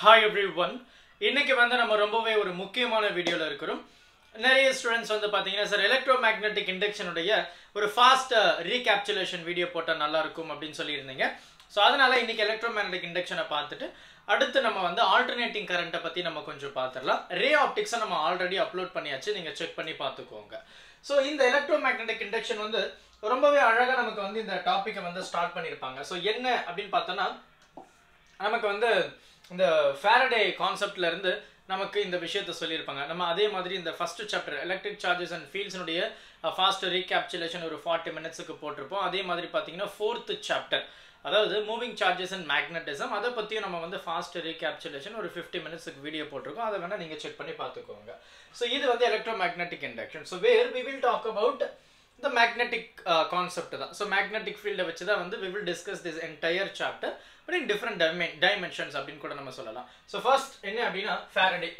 Hi everyone. இன்னைக்கு வந்து நம்ம ரொம்பவே ஒரு முக்கியமான வீடியோல இருக்கிறோம். நிறைய ஸ்டூடண்ட்ஸ் வந்து பாத்தீங்கன்னா சார் எலக்ட்ரோமேக்னெட்டிக் இண்டக்ஷன் உடைய ஒரு ஃபாஸ்ட் ரீகேப்சுலேஷன் வீடியோ போட்டா நல்லா இருக்கும் அப்படினு சொல்லியிருந்தீங்க. சோ அதனால இன்னைக்கு எலக்ட்ரோமேக்னெட்டிக் இண்டக்ஷனை பார்த்துட்டு அடுத்து நம்ம வந்து ஆல்டர்னேட்டிங் கரண்ட்டை பத்தி நம்ம கொஞ்சம் பார்த்திரலாம். ரே ஆப்டிக்ஸை நம்ம ஆல்ரெடி அப்லோட் பண்ணியாச்சு, நீங்க செக் பண்ணி பார்த்துக்கோங்க. சோ இந்த எலக்ட்ரோமேக்னெட்டிக் இண்டக்ஷன் வந்து ரொம்பவே அழகா நமக்கு வந்து இந்த டாபிக்கை வந்து ஸ்டார்ட் பண்ணிருப்பாங்க. சோ என்ன அப்படினு பார்த்தோம்னா நமக்கு வந்து இந்த ஃபாரடே கான்செப்ட்ல இருந்து நமக்கு இந்த விஷயத்தை சொல்லியிருப்பாங்க. நம்ம அதே மாதிரி இந்த first chapter electric charges and ஃபீல்ட்ஸ்னுடைய ஃபாஸ்ட் ரீகேப்சுலேஷன் ஒரு 40 மினிட்ஸ்க்கு போட்டிருப்போம். அதே மாதிரி பார்த்தீங்கன்னா 4th சாப்டர் அதாவது மூவிங் சார்ஜஸ் அண்ட் மேக்னட்டிசம் அதை பற்றியும் நம்ம வந்து ஃபாஸ்ட் ரீகேப்சுலேஷன் ஒரு 50 மினிட்ஸ்க்கு வீடியோ போட்டிருக்கோம். அதை வேணால் நீங்கள் செக் பண்ணி பார்த்துக்கோங்க. ஸோ இது வந்து electromagnetic induction. So where we will talk about the magnetic concept da. So magnetic field vechida vandu we will discuss this entire chapter but in different dimensions appdin kuda nama sollalam. So first enna appadina Faraday.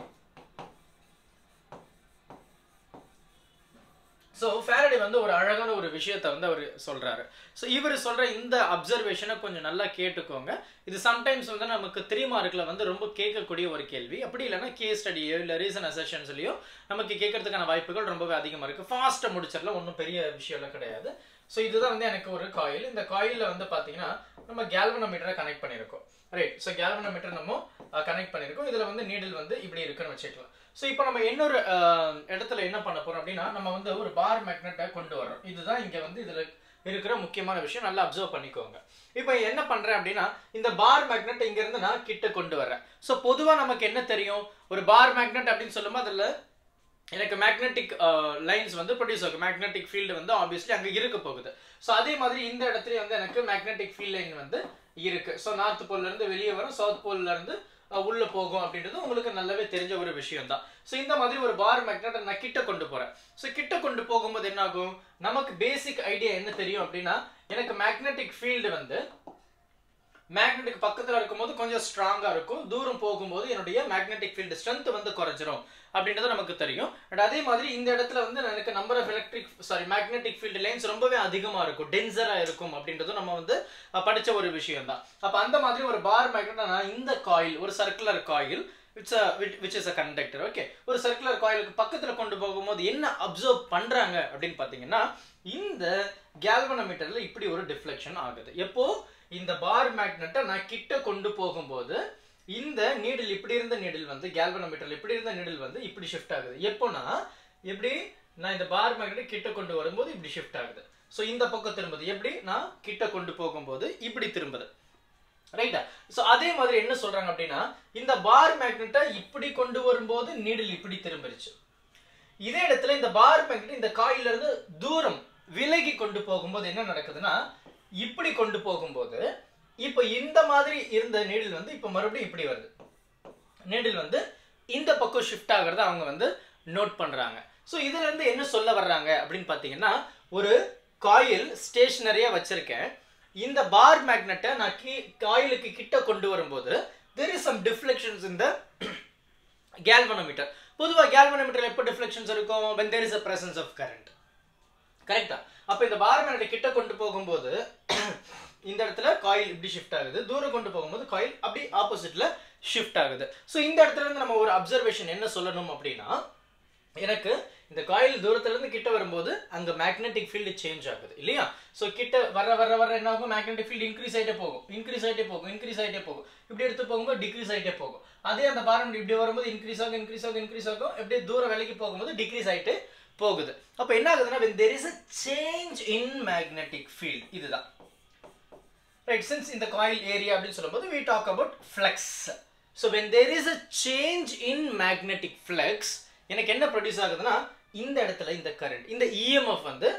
So Faraday வந்து ஒரு அழகான ஒரு விஷயத்தை வந்து அவர் சொல்றாரு. So இவர் சொல்ற இந்த அப்சர்வேஷனை கொஞ்சம் நல்லா கேட்டுக்கோங்க. இது சம்டைம்ஸ் வந்து நமக்கு 3 மார்க்ல வந்து ரொம்ப கேட்கக்கூடிய ஒரு கேள்வி. அப்படி இல்லைன்னா கேஸ் ஸ்டடியோ இல்லை ரீசன் அசெஷன்ஸ்லையோ நமக்கு கேட்கறதுக்கான வாய்ப்புகள் ரொம்பவே அதிகமாக இருக்கு. ஃபாஸ்ட்டாக முடிச்சிடலாம், ஒன்றும் பெரிய விஷயம்லாம் கிடையாது. ஸோ இதுதான் வந்து எனக்கு ஒரு காயில். இந்த காயிலில் வந்து பார்த்தீங்கன்னா நம்ம கேல்வனோமீட்டரை கனெக்ட் பண்ணியிருக்கோம். ரைட். ஸோ கேல்வனோமீட்டர் நம்ம கனெக்ட் பண்ணியிருக்கோம். இதில் வந்து நீடில் வந்து இப்படி இருக்குன்னு வச்சுக்கலாம். ஸோ இப்போ நம்ம இன்னொரு இடத்துல என்ன பண்ண போறோம் அப்படின்னா நம்ம வந்து ஒரு பார் மேக்னெட்டை கொண்டு வரோம். இதுதான் இங்கே வந்து இதில் இருக்கிற முக்கியமான விஷயம். நல்லா அப்சர்வ் பண்ணிக்கோங்க. இப்போ என்ன பண்றேன் அப்படின்னா இந்த பார் மேக்னெட் இங்க இருந்து நான் கிட்ட கொண்டு வரேன். ஸோ பொதுவாக நமக்கு என்ன தெரியும், ஒரு பார் மேக்னெட் அப்படின்னு சொல்லும்போது அதில் எனக்கு மேக்னெட்டிக் லைன்ஸ் வந்து ப்ரொடியூஸ் ஆகும். மேக்னெட்டிக் ஃபீல்டு வந்து ஆப்வியஸ்லி அங்கே இருக்க போகுது. ஸோ அதே மாதிரி இந்த இடத்துல வந்து எனக்கு மேக்னெட்டிக் ஃபீல்ட் லைன் வந்து இருக்கு. ஸோ நார்த் போல்ல இருந்து வெளியே வரும், சவுத் போல்ல இருந்து உள்ள போகும் அப்படின்றது உங்களுக்கு நல்லாவே தெரிஞ்ச ஒரு விஷயம் தான். ஸோ இந்த மாதிரி ஒரு பார் மேக்னெட்டை நான் கிட்ட கொண்டு போறேன். ஸோ கிட்ட கொண்டு போகும்போது என்ன ஆகும், நமக்கு பேசிக் ஐடியா என்ன தெரியும் அப்படின்னா எனக்கு மேக்னெட்டிக் ஃபீல்டு வந்து மேக்னெட்டிக் பக்கத்தில் இருக்கும்போது கொஞ்சம் ஸ்ட்ராங்கா இருக்கும், தூரம் போகும்போது என்னுடைய மேக்னெட்டிக் ஃபீல்டு ஸ்ட்ரென்த் வந்து குறைஞ்சிரும் அப்படின்றது நமக்கு தெரியும். பட் அதே மாதிரி இந்த இடத்துல வந்து எனக்கு number of magnetic field lines ரொம்பவே அதிகமா இருக்கும், டென்சரா இருக்கும் அப்படின்றதும் நம்ம வந்து படிச்ச ஒரு விஷயம் தான். அப்ப அந்த மாதிரி ஒரு பார் மேக்னெட் இந்த காயில் ஒரு circular coil which is a conductor. Okay, ஒரு சர்க்குலர் காயிலுக்கு பக்கத்துல கொண்டு போகும்போது என்ன அப்சர்வ் பண்றாங்க அப்படின்னு பாத்தீங்கன்னா இந்த கேல்வனோமீட்டர்ல இப்படி ஒரு டிஃப்ளெக்ஷன் ஆகுது. எப்போ இந்த பார் மேக்னெட்டை நான் கிட்ட கொண்டு போகும்போது இந்த நீடில் இப்படி இருந்த நீடில் வந்து கேல்வனோமீட்டர்ல இப்படி இருந்த நீடில் வந்து இப்படி ஷிஃப்ட் ஆகுது. எப்போனா எப்படி நான் இந்த பார் மேக்னெட்டை கிட்ட கொண்டு வரும்போது இப்படி ஷிஃப்ட் ஆகுது. ஸோ இந்த பக்கம் திரும்புது, எப்படி நான் கிட்ட கொண்டு போகும்போது இப்படி திரும்புது. ரைட்டா? ஸோ அதே மாதிரி என்ன சொல்றாங்க அப்படின்னா இந்த பார் மேக்னெட்டை இப்படி கொண்டு வரும்போது நீடில் இப்படி திரும்பிருச்சு. இதே இடத்துல இந்த பார் மேக்னெட் இந்த காயில இருந்து தூரம் விலகி கொண்டு போகும்போது என்ன நடக்குதுன்னா இப்படி கொண்டு போகும்போது இப்ப இந்த மாதிரி இருந்த நீடில் வந்து இப்ப மறுபடியும் இப்படி வருது. நீடில் வந்து இந்த பக்கம் ஷிஃப்ட் ஆகிறத அவங்க வந்து நோட் பண்றாங்க. ஸோ இதுல இருந்து என்ன சொல்ல வர்றாங்க அப்படின்னு பாத்தீங்கன்னா ஒரு காயில் ஸ்டேஷனரியா வச்சிருக்கேன். இந்த பார் மேக்னெட்டை நான் காயிலுக்கு கிட்ட கொண்டு வரும்போது there is some deflections in the galvanometer. பொதுவாக galvanometerல எப்போ deflections இருக்கும், when there is a presence of current. கரெக்டா? அப்ப இந்த பார் மேக்னெட்டை கிட்ட கொண்டு போகும்போது இந்த இடத்துல காயில் இப்படி ஷிஃப்ட் ஆகுது, தூரம் கொண்டு போகும்போது காயில் அப்படி ஆப்போசிட்ல ஷிஃப்ட் ஆகுது. ஸோ இந்த இடத்துல இருந்து நம்ம ஒரு அப்சர்வேஷன் என்ன சொல்லணும் அப்படின்னா எனக்கு இந்த காயில் தூரத்துல இருந்து கிட்ட வரும்போது அங்க மேக்னெட்டிக் ஃபீல்டு சேஞ்ச் ஆகுது இல்லையா? ஸோ கிட்ட வர வர வர என்ன ஆகும், மேக்னெட்டிக் ஃபீல்டு இன்க்ரீஸ் ஆகிட்டே போகும், இன்க்ரீஸ் ஆகிட்டே போகும், இன்க்ரீஸ் ஆகிட்டே போகும். இப்படி எடுத்து போகும்போது டிக்ரீஸ் ஆகிட்டே போகும். அதே அந்த பாரம் இப்படி வரும்போது இன்க்ரீஸ் ஆகும், இன்க்ரீஸ் ஆகும், இன்க்ரீஸ் ஆகும், எப்படியே தூரம் விலைக்கு போகும்போது டிக்ரீஸ் ஆகிட்டு போகுது. அப்ப என்ன ஆகுதுன்னா when there is a change in magnetic field, இதுதான் ரைட். since இந்த காயில் ஏரியா அப்படின்னு சொல்லும்போது we talk about flux. so when there is a change in magnetic flux எனக்கு என்ன ப்ரொடியூஸ் ஆகுதுன்னா இந்த இடத்துல இந்த கரண்ட் இந்த EMF வந்து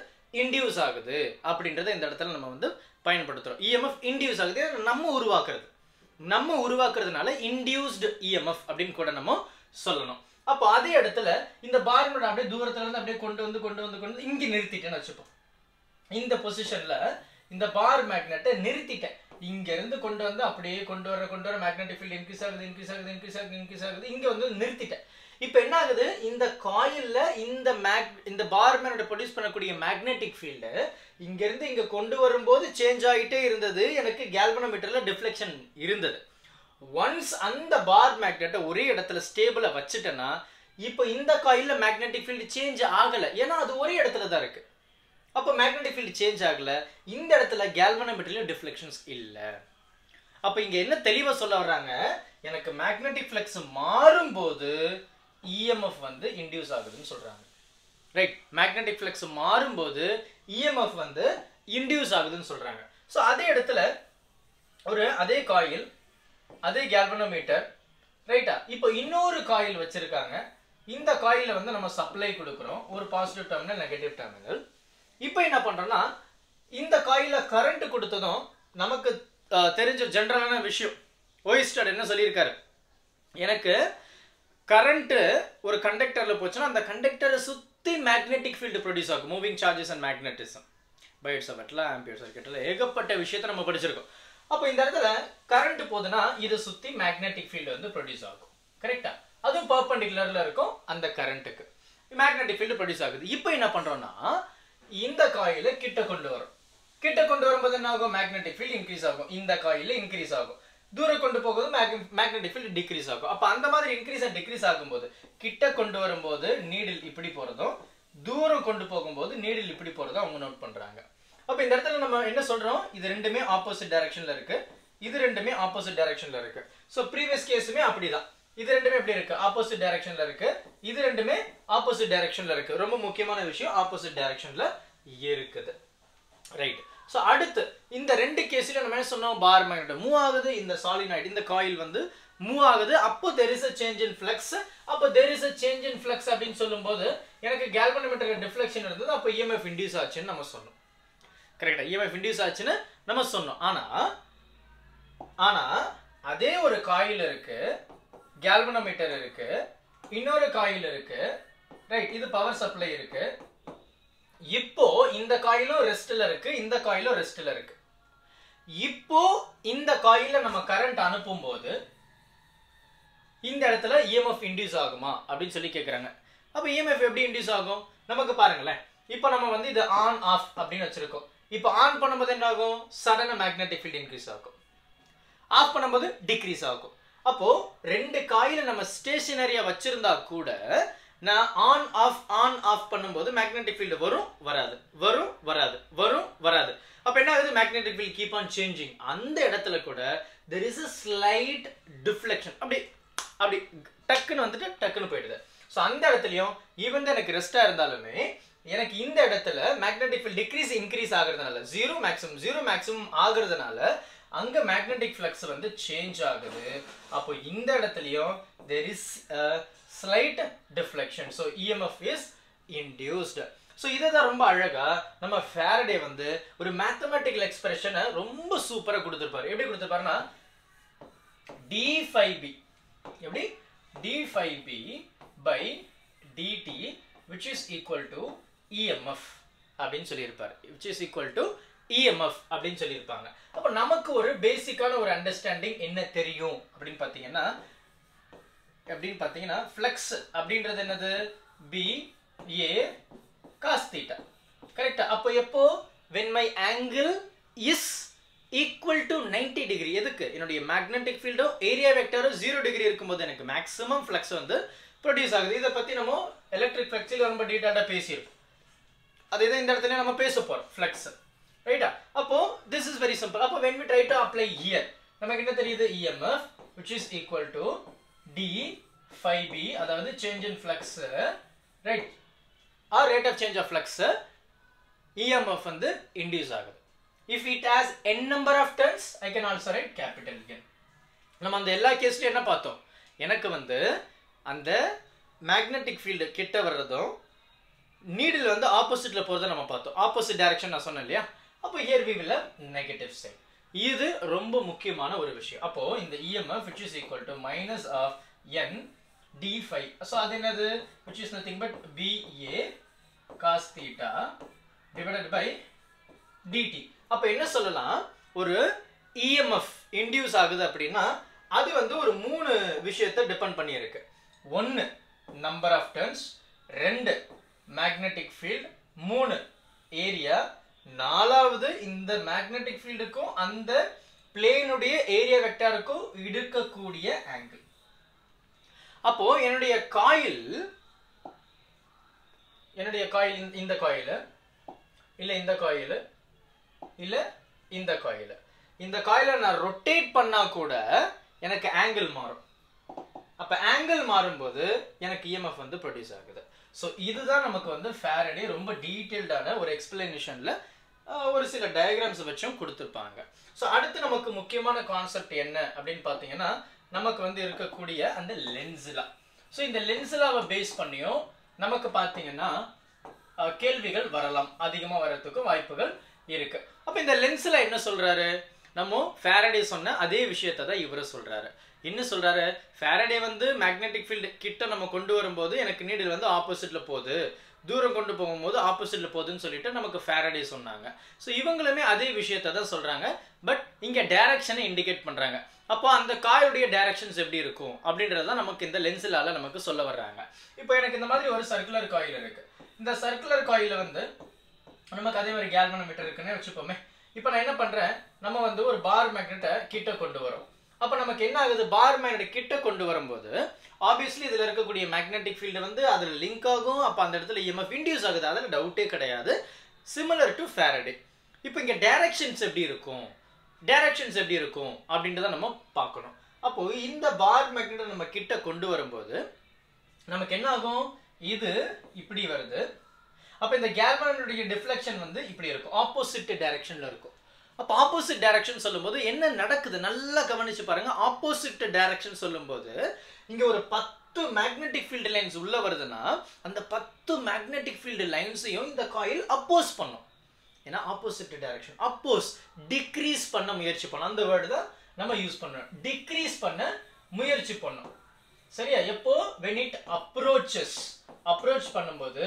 இன்டியூஸ் ஆகுது அப்படின்றத இந்த இடத்துல நம்ம வந்து பயன்படுத்துறோம். EMF இன்டியூஸ் ஆகுது, நம்ம உருவாக்குறதுனால இன்டியூஸ்டு EMF அப்படின்னு கூட நம்ம சொல்லணும். அப்போ அதே இடத்துல இந்த பார் மேக்னெட் அப்படியே தூரத்துல இருந்து அப்படியே கொண்டு வந்து இங்க நிறுத்திட்டேன்னு வச்சுப்போம். இந்த பொசிஷன்ல இந்த பார் மேக்னெட்டை நிறுத்திட்டேன். இங்க இருந்து கொண்டு வந்து அப்படியே கொண்டு வர மேக்னெட்டிக் ஃபீல்ட் இன்க்ரீஸ் ஆகுது, இங்க வந்து நிறுத்திட்டேன். இப்போ என்ன ஆகுது, இந்த காயில்ல இந்த பார் மேக்னெட் ப்ரொடியூஸ் பண்ணக்கூடிய மேக்னெட்டிக் ஃபீல்டு இங்க இருந்து இங்க கொண்டு வரும்போது சேஞ்ச் ஆகிட்டே இருந்தது. எனக்கு கேல்வனோமீட்டர்ல டிஃப்ளெக்ஷன் இருந்தது. ஒன்ஸ் அந்த பார் மேக்னெட்டை ஒரே இடத்துல ஸ்டேபிளா வச்சுட்டேன்னா இப்போ இந்த காயில்ல மேக்னெட்டிக் ஃபீல்டு சேஞ்ச் ஆகல, ஏன்னா அது ஒரே இடத்துல தான் இருக்கு. அப்போ மேக்னெட்டிக் ஃபீல்டு சேஞ்ச் ஆகல, இந்த இடத்துல கேல்வனோமீட்டர்லயும் டிஃப்ளெக்ஷன்ஸ் இல்ல. அப்போ இங்க என்ன தெளிவா சொல்ல வர்றாங்க, எனக்கு மேக்னெட்டிக் ஃப்ளக்ஸ் மாறும்போது இஎம்எஃப் வந்து இன்டியூஸ் ஆகுதுன்னு சொல்றாங்க. ரைட், மேக்னெட்டிக் ஃப்ளக்ஸ் மாறும்போது இஎம்எஃப் வந்து இன்டியூஸ் ஆகுதுன்னு சொல்றாங்க. ஸோ அதே இடத்துல அதே காயில், அதே கேல்வனோமீட்டர், ரைட்டா, இப்போ இன்னொரு காயில் வச்சிருக்காங்க. இந்த காயில வந்து நம்ம சப்ளை கொடுக்குறோம், ஒரு பாசிட்டிவ் டெர்மினல், நெகட்டிவ் டெர்மினல். இப்போ என்ன பண்றோம்னா இந்த காயில கரண்ட் கொடுத்ததும் நமக்கு தெரிஞ்ச ஜெனரலான விஷயம், ஓயிஸ்டர் என்ன சொல்லியிருக்காரு, எனக்கு கரண்ட் ஒரு கண்டக்டர்ல போச்சுன்னா அந்த கண்டக்டரை சுத்தி மேக்னெட்டிக் ஃபீல்டு ப்ரொடியூஸ் ஆகும். மூவிங் சார்ஜஸ் அண்ட் மேக்னெட்டிசம், பைட் சர்க்யூட்ல, ஆம்பியர் சர்க்யூட்ல ஏகப்பட்ட விஷயத்தை நம்ம படிச்சிருக்கோம். அப்போ இந்த இடத்துல கரண்ட் போகுதுன்னா இது சுத்தி மேக்னெட்டிக் ஃபீல்டு வந்து ப்ரொடியூஸ் ஆகும். கரெக்டா, அதுவும் பர்பெண்டிகுலர்ல இருக்கும் அந்த கரண்ட்டுக்கு, மேக்னெட்டிக் ஃபீல்டு ப்ரொடியூஸ் ஆகுது. இப்போ என்ன பண்றோம்னா இந்த காயில கிட்ட கொண்டு வரும். கிட்ட கொண்டு வரும்போது என்ன ஆகும், மேக்னெட்டிக் ஃபீல்டு இன்க்ரீஸ் ஆகும், இந்த காயில இன்க்ரீஸ் ஆகும். தூரம் கொண்டு போகும்போது மேக்னெட்டிக் ஃபீல்டு டிக்ரீஸ் ஆகும். அப்ப அந்த மாதிரி இன்க்ரீஸ் அண்ட் டிக்ரீஸ் ஆகும்போது கிட்ட கொண்டு வரும்போது நீடில் இப்படி போறதும், தூரம் கொண்டு போகும்போது நீடில் இப்படி போறதும் அவங்க நோட் பண்றாங்க. அப்ப இந்த இடத்துல நம்ம என்ன சொல்றோம், இது ரெண்டுமே ஆப்போசிட் டைரக்ஷன்ல இருக்கு, இது ரெண்டுமே ஆப்போசிட் டைரக்ஷன்ல இருக்கு. சோ ப்ரீவியஸ் கேஸுமே அப்படிதான், இது ரெண்டுமே எப்படி இருக்கு, ஆப்போசிட் டைரக்ஷன்ல இருக்கு, இது ரெண்டுமே ஆப்போசிட் டைரக்ஷன்ல இருக்கு. ரொம்ப முக்கியமான விஷயம், ஆப்போசிட் டைரக்ஷன்ல இருக்குது. ரைட், சோ அடுத்து இந்த ரெண்டு கேஸ்ல நம்ம என்ன சொன்னோம், பார் மேக்னெட் மூவ் ஆகுது, இந்த சாலினாய்டு இந்த காயில் வந்து மூவ் ஆகுது, அப்போ there is a change in flux. அப்போ there is a change in flux அப்படினு சொல்லும்போது எனக்கு galvanometer டிஃப்ளெக்ஷன் இருந்தது, அப்போ EMF இன்டியூஸ் ஆச்சுன்னு நம்ம சொன்னோம். கரெக்ட்டா, EMF இன்டியூஸ் ஆச்சுன்னு நம்ம சொன்னோம். ஆனா அதே ஒரு காயில் இருக்கு, galvanometer இருக்கு, இன்னொரு காயில் இருக்கு, ரைட், இது பவர் சப்ளை இருக்கு. இப்போ இந்த காயிலும் ரெஸ்ட்ல இருக்கு, இந்த காயிலும் ரெஸ்ட்ல இருக்கு. இப்போ இந்த காயில நம்ம கரண்ட் அனுப்பும்போது இந்த இடத்துல EMF இன்டியூஸ் ஆகுமா அப்படின்னு சொல்லி கேக்குறாங்க. அப்ப EMF எப்படி இன்டியூஸ் ஆகும் நமக்கு பாருங்களேன். இப்போ நம்ம வந்து இது ஆன் ஆஃப் அப்படின்னு வச்சிருக்கோம். இப்போ ஆன் பண்ணும்போது என்ன ஆகும், சடனா மேக்னெட்டிக் ஃபீல்ட் இன்க்ரீஸ் ஆகும், ஆஃப் பண்ணும்போது டிக்ரீஸ் ஆகும். அப்போ ரெண்டு காயில நம்ம ஸ்டேஷனரியா வச்சிருந்தா கூட நான் ஆன் ஆஃப் பண்ணும்போது மேக்னெட்டிக் ஃபீல்ட் வரும் வராது, வரும் வராது, வரும் வராது. அப்ப என்ன ஆகுது, magnetic field keep on changing. அந்த இடத்துல கூட there is a slight deflection, அப்படி டக்குன்னு வந்துட்டு டக்குன்னு போயிடுது. ஸோ அந்த இடத்துலயும் ஈவன் தான் எனக்கு ரெஸ்டா இருந்தாலுமே எனக்கு இந்த இடத்துல மேக்னெட்டிக் ஃபீல்ட் டிக்ரீஸ் இன்க்ரீஸ் ஆகுறதுனால ஜீரோ மேக்ஸிமம் ஆகுறதுனால அங்க மேக்னெட்டிக் ஃப்ளக்ஸ் வந்து சேஞ்ச் ஆகுது. அப்போ இந்த இடத்துலயும் there is a slight deflection, so EMF is induced. so இதுதான் ரொம்ப அழகா நம்ம ஃபாரடே வந்து ஒரு மேத்தமேட்டிக்கல் எக்ஸ்பிரஷனை ரொம்ப சூப்பரா கொடுத்திருப்பாரு. எப்படி கொடுத்திருப்பாருன்னா d5b, எப்படி d5b by dt which is equal to EMF அப்படின்னு சொல்லியிருப்பாரு, which is equal to EMF அப்படின்னு சொல்லியிருப்பாங்க. அப்போ நமக்கு ஒரு பேசிக்கான ஒரு அண்டர்ஸ்டாண்டிங் என்ன தெரியும் அப்படின்னு பார்த்தீங்கன்னா ஃப்ளக்ஸ் அப்படின்றது என்னது, b a cos theta. கரெக்ட்டா, அப்போ எப்போ when my angle is equal to 90 degree, எதுக்கு, என்னுடைய மேக்னெட்டிக் ஃபீல்டோ ஏரியா வெக்டரோ 0 டிகிரி இருக்கும்போது எனக்கு மேக்ஸிமம் ஃப்ளக்ஸ் வந்து ப்ரொடியூஸ் ஆகுது. இதை பத்தி நம்ம எலக்ட்ரிக் ஃப்ளக்ஸில் ரொம்ப டீட்டெயிலாக பேசியிருக்கோம். அதே தான் இந்த இடத்துல நம்ம பேச போறோம் ஃப்ளக்ஸ். ரைட்டா, அப்போ this is very simple. அப்போ when we try to apply here நமக்கு என்ன தெரியுது, EMF which is equal to d5b, அதாவது change in flux, right, or rate of change of flux, EMF வந்து induce ஆகுது. if it has n number of turns I can also write capital N. நம்ம அந்த எல்லா கேஸ்லயும் என்ன பார்த்தோம், எனக்கு வந்து அந்த மேக்னெட்டிக் ஃபீல்டு கிட்ட வர்றதும் நீடில் வந்து ஆப்போசிட்ல போறதை நம்ம பார்த்தோம். ஆப்போசிட் டைரக்ஷன் நான் சொன்னேன் இல்லையா, அப்போ here we will have negative sign. இது ரொம்ப முக்கியமான ஒரு விஷயம். அப்போ இந்த EMF which is equal to minus of n d5, so அது என்னது, which is nothing but BA cos theta divided by dt. அப்ப என்ன சொல்லலாம், ஒரு EMF இன்டியூஸ் ஆகுது அப்படின்னா அது வந்து ஒரு மூணு விஷயத்தை டிபெண்ட் பண்ணி இருக்கு. ஒன்னு நம்பர் ஆஃப் டர்ன்ஸ், ரெண்டு மேக்னெட்டிக் ஃபீல்ட், மூணு ஏரியா, நாலாவது இந்த மேக்னெட்டிக் ஃபீல்டுக்கும் அந்த பிளேனுடைய ஏரியா வெக்டாருக்கும் இருக்கக்கூடிய ஆங்கிள். அப்போ என்னுடைய காயில் இந்த காயில் இல்ல இந்த காயில் இல்ல இந்த காயில், இந்த காயிலை நான் ரொட்டேட் பண்ணா கூட எனக்கு ஆங்கிள் மாறும். அப்ப ஆங்கிள் மாறும்போது எனக்கு EMF வந்து ப்ரொடியூஸ் ஆகுது. ஸோ இதுதான் நமக்கு வந்து ஃபாரடே ரொம்ப டீட்டெயில்டான ஒரு எக்ஸ்பிளனேஷன்ல ஒரு சில டயக்ராம்ஸ் வச்சும் கொடுத்துருப்பாங்க. ஸோ அடுத்து நமக்கு முக்கியமான கான்செப்ட் என்ன அப்படின்னு பார்த்தீங்கன்னா, நமக்கு வந்து இருக்கக்கூடிய அந்த லென்ஸ்லா. ஸோ இந்த லென்ஸ்லாவை பேஸ் பண்ணியும் நமக்கு பார்த்தீங்கன்னா கேள்விகள் வரலாம், அதிகமாக வர்றதுக்கும் வாய்ப்புகள் இருக்கு. அப்போ இந்த லென்ஸ்ல என்ன சொல்றாரு, நம்ம ஃபாரடே சொன்ன அதே விஷயத்தை தான் இவரு சொல்றாரு. என்ன சொல்றாரு, ஃபாரடே வந்து மேக்னெட்டிக் ஃபீல்டு கிட்ட நம்ம கொண்டு வரும்போது எனக்கு நீடில் வந்து ஆப்போசிட்ல போகுது, தூரம் கொண்டு போகும்போது ஆப்போசிட்ல போகுதுன்னு சொல்லிட்டு நமக்கு ஃபாரடே சொன்னாங்க. ஸோ இவங்களுமே அதே விஷயத்தை தான் சொல்றாங்க. பட் இங்க டைரக்ஷனை இண்டிகேட் பண்றாங்க. அப்போ அந்த காயுடைய டைரக்ஷன்ஸ் எப்படி இருக்கும் அப்படின்றதான் நமக்கு இந்த லென்ஸ்லால நமக்கு சொல்ல வர்றாங்க. இப்போ எனக்கு இந்த மாதிரி ஒரு சர்க்குலர் காயில் இருக்கு. இந்த சர்க்குலர் காயில வந்து நமக்கு அதே மாதிரி கேல்வனோமீட்டர் இருக்குன்னு வச்சுப்போமே. இப்போ நான் என்ன பண்றேன், நம்ம வந்து ஒரு பார் மேக்னெட்டை கிட்ட கொண்டு வரோம். அப்ப நமக்கு என்ன ஆகுது, பார் மேக்னெட் கிட்ட கொண்டு வரும்போது ஆப்வியஸ்லி இதுல இருக்கக்கூடிய மேக்னெட்டிக் ஃபீல்டு வந்து அதுல லிங்க் ஆகும். அப்ப அந்த இடத்துல EMF இன்டியூஸ் ஆகுது, அதுல டவுட்டே கிடையாது. Similar to Faraday. இப்போ இங்க டைரக்ஷன்ஸ் எப்படி இருக்கும் அப்படின்றத நம்ம பார்க்கணும். அப்போ இந்த பார் மேக்னெட்டை நம்ம கிட்ட கொண்டு வரும்போது நமக்கு என்ன ஆகும், இது இப்படி வருது. அப்ப இந்த கேல்வனோடைய டிஃப்ளெக்ஷன் வந்து இப்படி இருக்கும், ஆப்போசிட் டைரக்ஷன்ல இருக்கும். அப்ப ஆப்போசிட் டைரக்ஷன் சொல்லும்போது என்ன நடக்குது நல்லா கவனிச்சு பாருங்க. ஆப்போசிட் டைரக்ஷன் சொல்லும்போது இங்க ஒரு 10 மேக்னெட்டிக் ஃபீல்டு லைன்ஸ் உள்ள வருதுன்னா அந்த 10 மேக்னெட்டிக் ஃபீல்டு லைன்ஸையும் இந்த காயில் அப்போஸ் பண்ணும். ஏன்னா ஆப்போசிட் டைரக்ஷன், அப்போஸ் டிக்ரீஸ் பண்ண முயற்சி பண்ணும். அந்த வேர்டு தான் நம்ம யூஸ் பண்ணோம், டிக்ரீஸ் பண்ண முயற்சி பண்ணும். சரியா? எப்போ when it அப்ரோச் பண்ணும்போது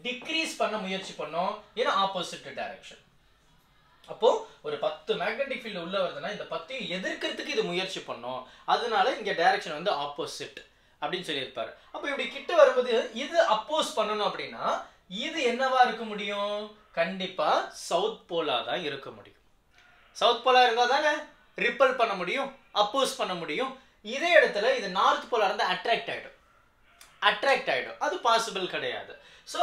டிக்ரீஸ் பண்ண முயற்சி பண்ணும், ஏன்னா ஆப்போசிட் டைரக்ஷன். அப்போ ஒரு 10 மேக்னெட்டிக் ஃபீல்டு உள்ள வருதுன்னா இந்த 10 எதிர்க்கிறதுக்கு இது முயற்சி பண்ணும். அதனால இங்க டைரக்ஷன் வந்து ஆப்போசிட் அப்படின்னு சொல்லியிருப்பாரு. அப்போ இப்படி கிட்ட வரும்போது இது அப்போஸ் பண்ணணும் அப்படின்னா இது என்னவா இருக்க முடியும், கண்டிப்பா சவுத் போலா தான் இருக்க முடியும். சவுத் போலா இருந்தா தானே ரிப்பல் பண்ண முடியும், அப்போஸ் பண்ண முடியும். இதே இடத்துல இது நார்த் போலா இருந்தா அட்ராக்ட் ஆயிடும். அது பாசிபிள் கிடையாது. ஸோ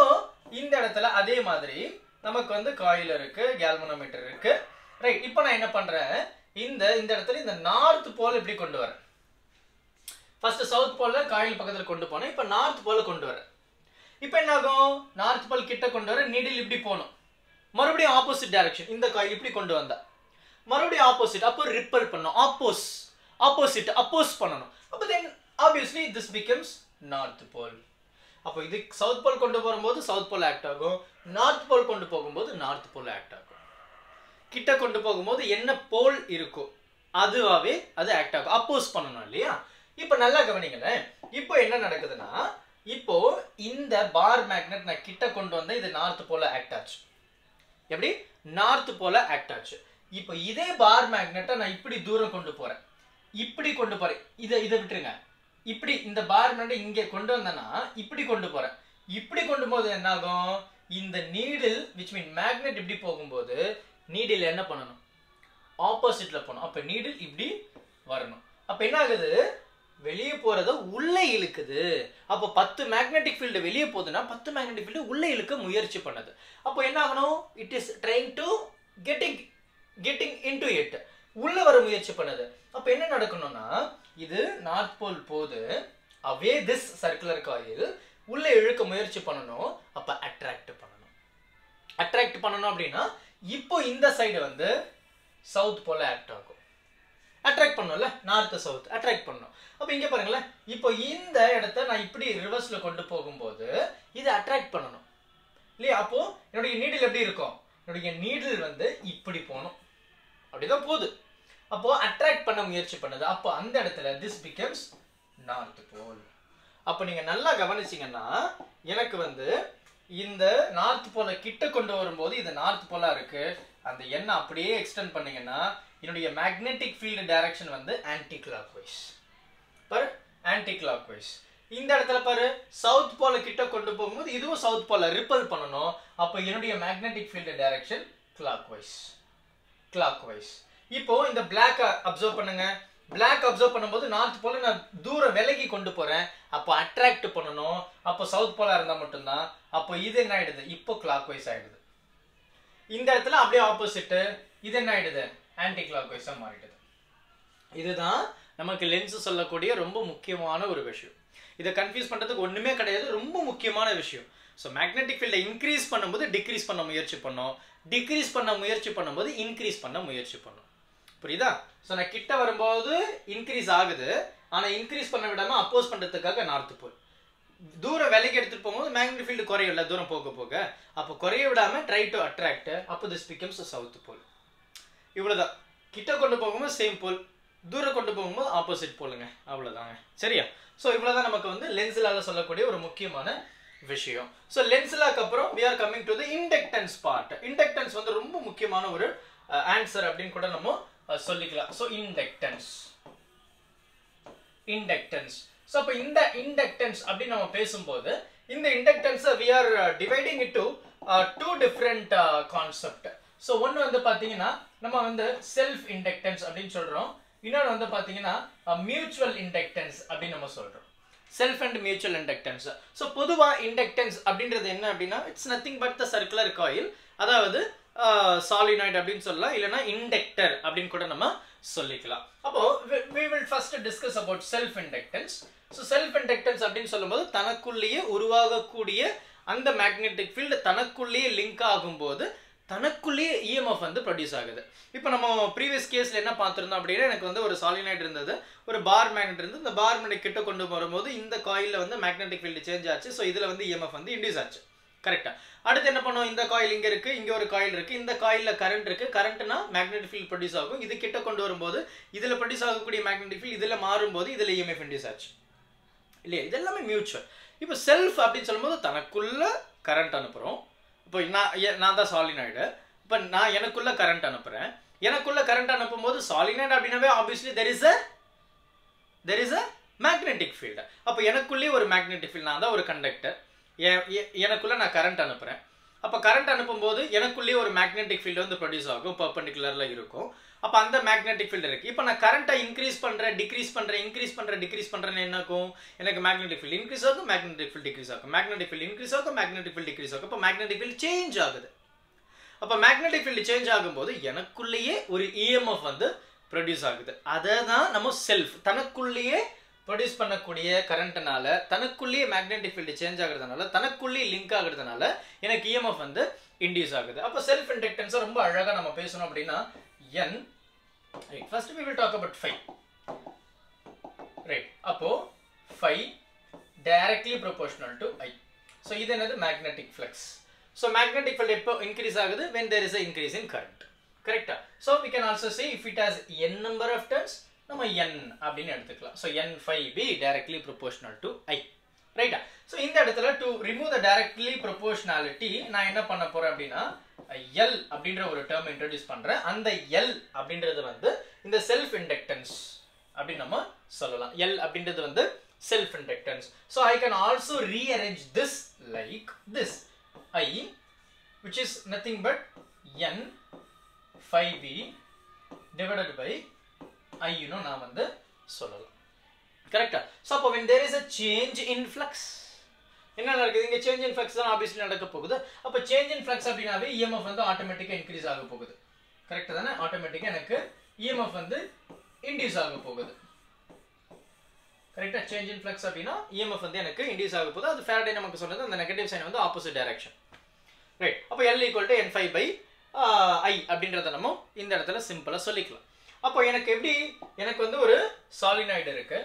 இந்த இடத்துல அதே மாதிரி நமக்கு வந்து காயில் இருக்கு, கேல்வனோமீட்டர் இருக்கு. ரைட், இப்போ நான் என்ன பண்றேன், இந்த இடத்துல இந்த நார்த் போல் இப்படி கொண்டு வரேன். ஃபர்ஸ்ட் சவுத் போல காயில் பக்கத்துல கொண்டு போனேன், இப்போ நார்த் போல கொண்டு வரேன். இப்போ என்ன ஆகும், நார்த் போல் கிட்ட கொண்டு வர நீடில் இப்படி போகணும், மறுபடியும் ஆப்போசிட் டைரக்ஷன். இந்த காயில் இப்படி கொண்டு வந்தா மறுபடியும் ஆப்போசிட், அப்போ ரிப்பல் பண்ணும், அப்போஸ் பண்ணணும். அப்போ then obviously this becomes north pole. அப்போ இது சவுத் போல் கொண்டு போகும்போது சவுத் போல் ஆக்ட் ஆகும், நார்த் போல் கொண்டு போகும்போது நார்த் போல் ஆக்ட் ஆகும். கிட்ட கொண்டு போகும்போது என்ன போல் இருக்கோ அதுவாவே அது ஆக்ட் ஆகும், அப்போஸ் பண்ணணும் இல்லையா? இப்போ நல்லா கவனிங்களேன். இப்போ என்ன நடக்குதுன்னா, இப்போ இந்த பார் மேக்னெட் நான் கிட்ட கொண்டு வந்தேன், இது நார்த் போல ஆக்ட் ஆச்சு. எப்படி நார்த் போல ஆக்ட் ஆச்சு. இப்போ இதே பார் மேக்னெட்டை நான் இப்படி தூரம் கொண்டு போறேன், இதை விட்டுருங்க. இப்படி இந்த பார் மேக்னெட் இங்கே கொண்டு வந்தேன்னா இப்படி கொண்டு போறேன். இப்படி கொண்டு போது என்ன ஆகும், இந்த நீடில் which mean மேக்னெட் இப்படி போகும்போது நீடில் என்ன பண்ணணும், ஆப்போசிட்ல போகணும். அப்ப நீடில் இப்படி வரணும். அப்ப என்ன ஆகுது, வெளியே போறத உள்ளே இழுக்குது. அப்போ 10 மேக்னெட்டிக் ஃபீல்டு வெளியே போகுதுன்னா 10 மேக்னெட்டிக் ஃபீல்டு உள்ளே இழுக்க முயற்சி பண்ணுது. அப்போ என்ன ஆகணும், it is trying to getting into it, உள்ள வர முயற்சி பண்ணுது. அப்ப என்ன நடக்கணும்னா, இது நார்த் போல் போகுது, அவே திஸ் சர்க்குலர் காயில் உள்ள இழுக்க முயற்சி பண்ணணும். அப்ப அட்ராக்ட் பண்ணணும் அப்படின்னா இப்போ இந்த சைடு வந்து சவுத் போல ஆக்ட் ஆகும். அட்ராக்ட் பண்ணணும்ல, நார்த் சவுத் அட்ராக்ட் பண்ணணும். அப்ப இங்க பாருங்களேன், இப்போ இந்த இடத்த நான் இப்படி ரிவர்ஸ்ல கொண்டு போகும்போது இது அட்ராக்ட் பண்ணணும் இல்லையா? அப்போ என்னுடைய நீடில் எப்படி இருக்கும், என்னுடைய நீடில் வந்து இப்படி போகணும், அப்படிதான் போகுது. அப்போ அட்ராக்ட் பண்ண முயற்சி பண்ணுது. அப்போ அந்த இடத்துல திஸ் பிகம்ஸ் நார்த் போல். அப்போ நீங்க நல்லா கவனிச்சீங்கன்னா எனக்கு வந்து இந்த நார்த் போல கிட்ட கொண்டு வரும்போது இது நார்த் போலா இருக்கு. அந்த எண்ணை அப்படியே எக்ஸ்டெண்ட் பண்ணீங்கன்னா என்னுடைய மேக்னெட்டிக் ஃபீல்டு டைரக்ஷன் வந்து ஆன்டி கிளாக்வைஸ். பாரு, ஆன்டி கிளாக்வைஸ். இந்த இடத்துல பாரு, சவுத் போல கிட்ட கொண்டு போகும்போது இதுவும் சவுத் போல ரிப்பல் பண்ணணும். அப்போ என்னுடைய மேக்னெட்டிக் ஃபீல்டு டைரக்ஷன் கிளாக்வைஸ். இப்போ இந்த பிளாக் அப்சர்வ் பண்ணுங்க. பிளாக் அப்சர்வ் பண்ணும்போது நார்த் போல நான் தூரம் விலகி கொண்டு போறேன். அப்போ அட்ராக்ட் பண்ணணும். அப்போ சவுத் போலா இருந்தா மட்டும்தான். அப்போ இது என்ன ஆயிடுது? இப்போ கிளாக் வைஸ் ஆயிடுது. இந்த இடத்துல அப்படியே ஆப்போசிட். இது என்ன ஆயிடுது? ஆன்டி கிளாக் வைஸா மாறிடுது. இதுதான் நமக்கு லென்ஸ் சொல்லக்கூடிய ரொம்ப முக்கியமான ஒரு விஷயம். இதை கன்ஃபியூஸ் பண்றதுக்கு ஒண்ணுமே கிடையாது. ரொம்ப முக்கியமான விஷயம். ஸோ மேக்னெட்டிக் ஃபீல்டை இன்க்ரீஸ் பண்ணும்போது டிக்ரீஸ் பண்ண முயற்சி பண்ணோம். டிக்ரீஸ் பண்ண முயற்சி பண்ணும்போது இன்க்ரீஸ் பண்ண முயற்சி பண்ணோம். புரியுதா? ஸோ நான் கிட்ட வரும்போது இன்க்ரீஸ் ஆகுது. ஆனால் இன்க்ரீஸ் பண்ண விடாம அப்போஸ் பண்றதுக்காக நார்த் போல். தூரம் விலைக்கு எடுத்துட்டு போகும்போது மேக்னெட்டிக் ஃபீல்டு குறையில தூரம் போக போக. அப்போ குறைய விடாம ட்ரை டு அட்ராக்ட். அப்போ திஸ் பிகம்ஸ் சவுத் போல். இவ்வளவுதான். கிட்ட கொண்டு போகும்போது சேம் போல், தூரம் கொண்டு போகும்போது ஆப்போசிட் போலுங்க. அவ்வளவுதாங்க. சரியா? ஸோ இவ்வளவுதான் நமக்கு வந்து லென்ஸ்லால சொல்லக்கூடிய ஒரு முக்கியமான விஷயம். ஸோ லென்ஸ்லாக்கு அப்புறம் we are coming to the inductance part. inductance வந்து ரொம்ப முக்கியமான ஒரு ஆன்சர் அப்படின்னு கூட நம்ம சொல்லிக்கலாம். So inductance. ஸோ அப்போ இந்த inductance அப்படின்னு நம்ம பேசும்போது இந்த inductance we are dividing it to two different concept. So ஒன்று வந்து பார்த்தீங்கன்னா நம்ம வந்து செல்ஃப் இண்டக்டன்ஸ் அப்படின்னு சொல்றோம். இன்னொன்று வந்து பார்த்தீங்கன்னா மியூச்சுவல் இண்டக்டன்ஸ் அப்படின்னு நம்ம சொல்றோம். Self and mutual inductance. So பொதுவாக இண்டக்டன்ஸ் அப்படின்றது என்ன அப்படின்னா it's nothing but the circular coil. அதாவது சாலினாய்டு அப்படின்னு சொல்லலாம், இல்லைன்னா இண்டக்டர் அப்படின்னு கூட நம்ம சொல்லிக்கலாம். அப்போ we will first discuss about self inductance. So self inductance அப்படின்னு சொல்லும்போது தனக்குள்ளேயே உருவாகக்கூடிய அந்த மேக்னெட்டிக் ஃபீல்டு தனக்குள்ளேயே லிங்க் ஆகும்போது தனக்குள்ளேயே இஎம்எஃப் வந்து ப்ரொடியூஸ் ஆகுது. இப்போ நம்ம ப்ரீவியஸ் கேஸில் என்ன பார்த்துருந்தோம் அப்படின்னா எனக்கு வந்து ஒரு சாலினாய்டு இருந்தது, ஒரு பார் மேக்னெட் இருந்தது. இந்த பார் மேக்னெட் கிட்ட கொண்டு வரும்போது இந்த காயிலில் வந்து மேக்னெட்டிக் ஃபீல்டு சேஞ்ச் ஆச்சு. ஸோ இதில் வந்து இஎம்எஃப் வந்து இன்டியூஸ் ஆச்சு. கரெக்டா? அடுத்து என்ன பண்ணுவோம்? இந்த காயில் இங்கே இருக்கு, இங்கே ஒரு காயில் இருக்கு. இந்த காயிலில் கரண்ட் இருக்கு. கரண்ட்னா மேக்னெட்டிக் ஃபீல்டு ப்ரொடியூஸ் ஆகும். இது கிட்ட கொண்டு வரும்போது இதில் ப்ரொடியூஸ் ஆகக்கூடிய மேக்னெட்டிக் ஃபீல்டு இதில் மாறும்போது இதில் இஎம்எஃப் இன்டியூஸ் ஆச்சு இல்லையா? இதெல்லாமே மியூச்சுவல். இப்போ செல்ஃப் அப்படின்னு சொல்லும்போது தனக்குள்ள கரண்ட் அனுப்புகிறோம். இப்போ நான் தான் சாலினாய்டு. இப்போ நான் எனக்குள்ள கரண்ட் அனுப்புறேன். எனக்குள்ள கரண்ட் அனுப்பும் போது சாலினாய்டு அப்படின்னாவே obviously there is a magnetic field. அப்போ எனக்குள்ளே ஒரு மேக்னெட்டிக் ஃபீல்ட். நான் தான் ஒரு கண்டக்டர். எனக்குள்ள நான் கரண்ட் அனுப்புறேன். அப்போ கரண்ட் அனுப்பும் போது எனக்குள்ளே ஒரு மேக்னெட்டிக் ஃபீல்டு வந்து ப்ரொடியூஸ் ஆகும், பர்பெண்டிகுலர்ல இருக்கும். அப்போ அந்த மேக்னெட்டிக் ஃபீல்டு இருக்கு. இப்போ நான் கரண்ட்டை இன்க்ரீஸ் பண்றேன், டிக்ரீஸ் பண்றேன், இன்க்ரீஸ் பண்றேன், டிக்ரீஸ் பண்றேன்னு என்ன ஆகும்? எனக்கு மேக்னெட்டிக் ஃபீல்டு இன்க்ரீஸ் ஆகும், மேக்னெட்டிக் ஃபீல்டு டிக்ரீஸ் ஆகும், மேக்னெட்டிக் ஃபீல்டு இன்க்ரீஸ் ஆகும், மேக்னெட்டிக் ஃபீல்டு டிக்ரீஸ் ஆகும். அப்போ மேக்னெட்டிக் ஃபீல்டு சேஞ்ச் ஆகுது. அப்போ மேக்னெட்டிக் ஃபீல்டு சேஞ்ச் ஆகும்போது எனக்குள்ளேயே ஒரு இஎம்எஃப் வந்து ப்ரொடியூஸ் ஆகுது. அதை தான் நம்ம செல்ஃப் தனக்குள்ளேயே ப்ரொடியூஸ் பண்ணக்கூடிய கரண்ட்னால தனக்குள்ளேயே மேக்னெட்டிக் ஃபீல்டு சேஞ்ச் ஆகுறதுனால தனக்குள்ளேயே லிங்க் ஆகுறதுனால எனக்கு இஎம்எஃப் வந்து இன்டியூஸ் ஆகுது. அப்போ செல்ஃப் இண்டக்டன்ஸை ரொம்ப அழகாக நம்ம பேசணும் அப்படின்னா n. Right. First we will talk about phi. Right. அப்போ phi directly proportional to I. So இது என்னது? magnetic flux. So magnetic field எப்போ increase ஆகுது? when there is a increase in current. Correct? So we can also say if it has n number of turns நம்ம n அப்படின்னு எடுத்துக்கலாம். So n phi be directly proportional to I. Right? So இந்த இடத்துல to remove the directly proportionality நான் என்ன பண்ண போறேன் அப்படின்னா L அப்படின்ற ஒரு டேர்ம் இன்ட்ரோடியூஸ் பண்றேன். அந்த L அப்படின்றது வந்து இந்த செல்ஃப் இண்டக்டன்ஸ் அப்படின்னு நம்ம சொல்லலாம். L அப்படின்றது வந்து self inductance. So I can also rearrange this like this. I which is nothing but n phi b divided by I நான் வந்து சொல்லலாம். கரெக்ட்டா? So அப்போ when there is a change in flux என்ன நடக்குது? இங்க சேஞ்ச் இன் ஃப்ளக்ஸ் தான் obviously நடக்க போகுது. அப்ப சேஞ்ச் இன் ஃப்ளக்ஸ் அப்படினாவே இஎம்எஃப் வந்து ஆட்டோமேட்டிக்கா இன்க்ரீஸ் ஆக போகுது. கரெக்ட் தானே? ஆட்டோமேட்டிக்கா எனக்கு இஎம்எஃப் வந்து இன்டியூஸ் ஆக போகுது. கரெக்ட்டா? சேஞ்ச் இன் ஃப்ளக்ஸ் அப்படினா இஎம்எஃப் வந்து எனக்கு இன்டியூஸ் ஆக போகுது. அது ஃபாரடே நமக்கு சொன்னது அந்த நெகட்டிவ் சைன் வந்து ஆப்போசிட் டைரக்ஷன். ரைட். அப்ப L = n phi by I அப்படின்றத நம்ம இந்த இடத்துல சிம்பிளா சொல்லிக்கலாம். அப்போ எனக்கு எப்படி? எனக்கு வந்து ஒரு சாலினாய்டு இருக்கு.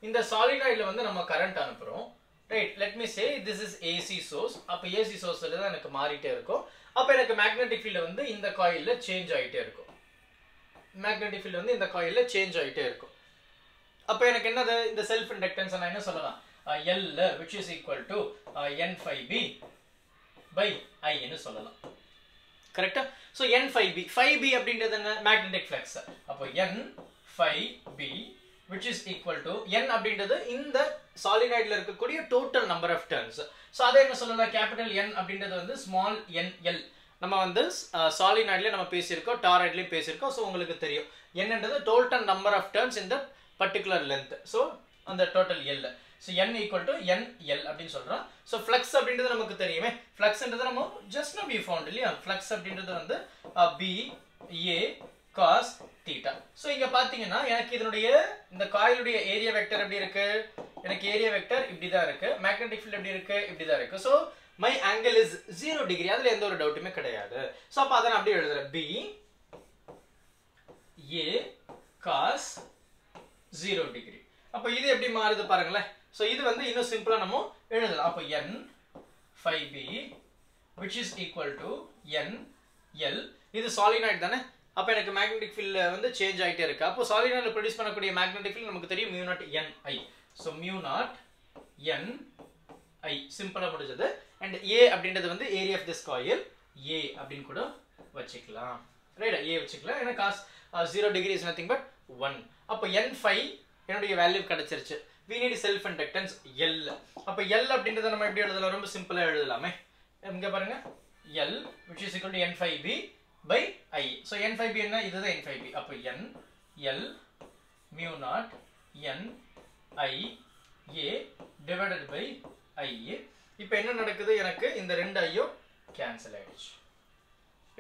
இந்த சாலினாய்டுல வந்து நம்ம கரண்ட் அனுப்புறோம். Right, let me say this is AC source. அப்ப AC sourceல தான் எனக்கு மாறிட்டே இருக்கும். அப்ப எனக்கு மேக்னெட்டிக் ஃபீல்ட் வந்து இந்த காயில்ல சேஞ்ச் ஆயிட்டே இருக்கும். மேக்னெட்டிக் ஃபீல்ட் வந்து இந்த காயில்ல சேஞ்ச் ஆயிட்டே இருக்கும். அப்ப எனக்கு என்னது? இந்த செல்ஃப் இண்டக்டன்ஸ் நான் என்ன சொல்லலாம்? L which is equal to n phi b by I ன்னு சொல்லலாம். கரெக்ட்டா? So n phi b. Phi b அப்படின்றது என்ன? Magnetic flux. அப்ப n phi b which is equal to n அப்படின்றது இந்த சாலினாய்டுல இருக்கக்கூடிய total number of turns. So அதை என்ன சொல்லலாம்? கேபிட்டல் N அப்படின்றது வந்து ஸ்மால் n L. நம்ம வந்து சாலினாய்ட்லயே நம்ம பேசியிருக்கோம், டாராய்ட்லயும் பேசியிருக்கோம். ஸோ உங்களுக்கு தெரியும் என்னன்றது டோட்டல் நம்பர் ஆஃப் டர்ன்ஸ் இந்த பர்டிகுலர் லென்த். ஸோ அந்த total L. So n equal to NL அப்படின்னு சொல்றோம். ஸோ ஃப்ளக்ஸ் அப்படின்றது நமக்கு தெரியுமே. ஃப்ளக்ஸ்ன்றது நம்ம ஜஸ்ட் நம்ம ஃபவுண்ட் இல்லையா. ஃப்ளக்ஸ் அப்படின்றது வந்து B A cos theta. So இங்க பாத்தீங்கன்னா எனக்கு இதனுடைய இந்த காயிலுடைய ஏரியா வெக்டர் எப்படி இருக்கு, எனக்கு ஏரியா வெக்டர் இப்படி தான் இருக்கு, மேக்னெட்டிக் ஃபீல்ட் எப்படி இருக்கு, இப்படி தான் இருக்கு. So my angle is 0 degree, அதுல எந்த ஒரு டவுட்டுமே கிடையாது. ஸோ அப்போ அதை நான் அப்படியே எழுதுறேன், பி ஏ காஸ் 0 டிகிரி. அப்போ இது எப்படி மாறுது பாருங்களேன். ஸோ இது வந்து இன்னும் சிம்பிளா நம்ம எழுதலாம். அப்போ n phi b which is equal to n l. இது சாலினாய்டு தானே. அப்போ எனக்கு மேக்னெட்டிக் ஃபீல்ட் வந்து சேஞ்ச் ஆகிட்டே இருக்கு. அப்போ சாலினாய்ட்ல ப்ரொடியூஸ் பண்ணக்கூடிய மேக்னெட்டிக் ஃபீல்ட் நமக்கு தெரியும் mu naught n i. So mu naught n i சிம்பிளா முடிஞ்சது. அண்ட் a அப்படின்றது வந்து area of this coil a அப்படின்னு கூட வச்சுக்கலாம். ரைட், a வச்சுக்கலாம். ஏன்னா cos 0 degree is nothing but 1. அப்போ n phi என்னுடைய வேல்யூ கிடைச்சிருச்சு. we need self inductance L. அப்ப L அப்படின்றத நம்ம எப்படி எழுதலாம், ரொம்ப சிம்பிளா எழுதலாமே. இங்க பாருங்க, L which is equal to n phi b by I. so n phi b என்ன, இதுதான் n phi b. அப்ப n L mu naught n I a divided by I. இப்போ என்ன நடக்குது, எனக்கு இந்த ரெண்டு ஐயும் கேன்சல் ஆயிடுச்சு.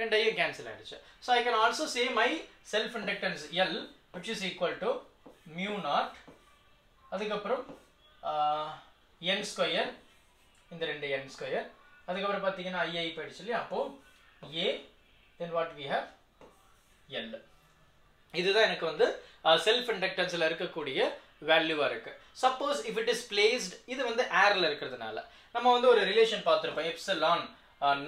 ரெண்டு ஐயும் கேன்சல் ஆயிடுச்சு. so I can also say my self inductance L which is equal to mu naught அதுக்கப்புறம் n ஸ்கொயர், இந்த ரெண்டு n ஸ்கொயர், அதுக்கப்புறம் பார்த்தீங்கன்னா ஐ போயிடுச்சு இல்லையா. அப்போ a then what we have L. இதுதான் எனக்கு வந்து செல்ஃப் இண்டக்டன்ஸ்ல இருக்கக்கூடிய வேல்யூவா இருக்கு. Suppose if it is placed, இது வந்து ஏர்ல இருக்கிறதுனால நம்ம வந்து ஒரு ரிலேஷன் பார்த்துருப்போம், epsilon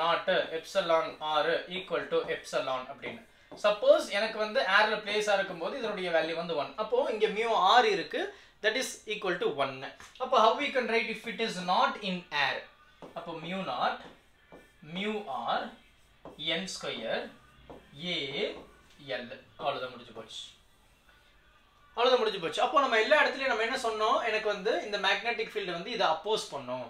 naught epsilon r equal to epsilon அப்படின்னு. சப்போஸ் எனக்கு வந்து ஏர்ல பிளேஸா இருக்கும்போது இதனுடைய வேல்யூ வந்து 1. அப்போ இங்க மியூ ஆர் இருக்கு, that is equal to 1. அப்போ how we can write if it is not in air? அப்போ mu naught mu r n square a l. அவ்வளவுதான் முடிஞ்சு போச்சு. அவ்வளவுதான் முடிஞ்சு போச்சு. அப்போ நம்ம எல்லா இடத்துலயும் நம்ம என்ன சொன்னோம், எனக்கு வந்து இந்த மேக்னெட்டிக் ஃபீல்டு வந்து இதை அப்போஸ் பண்ணும்,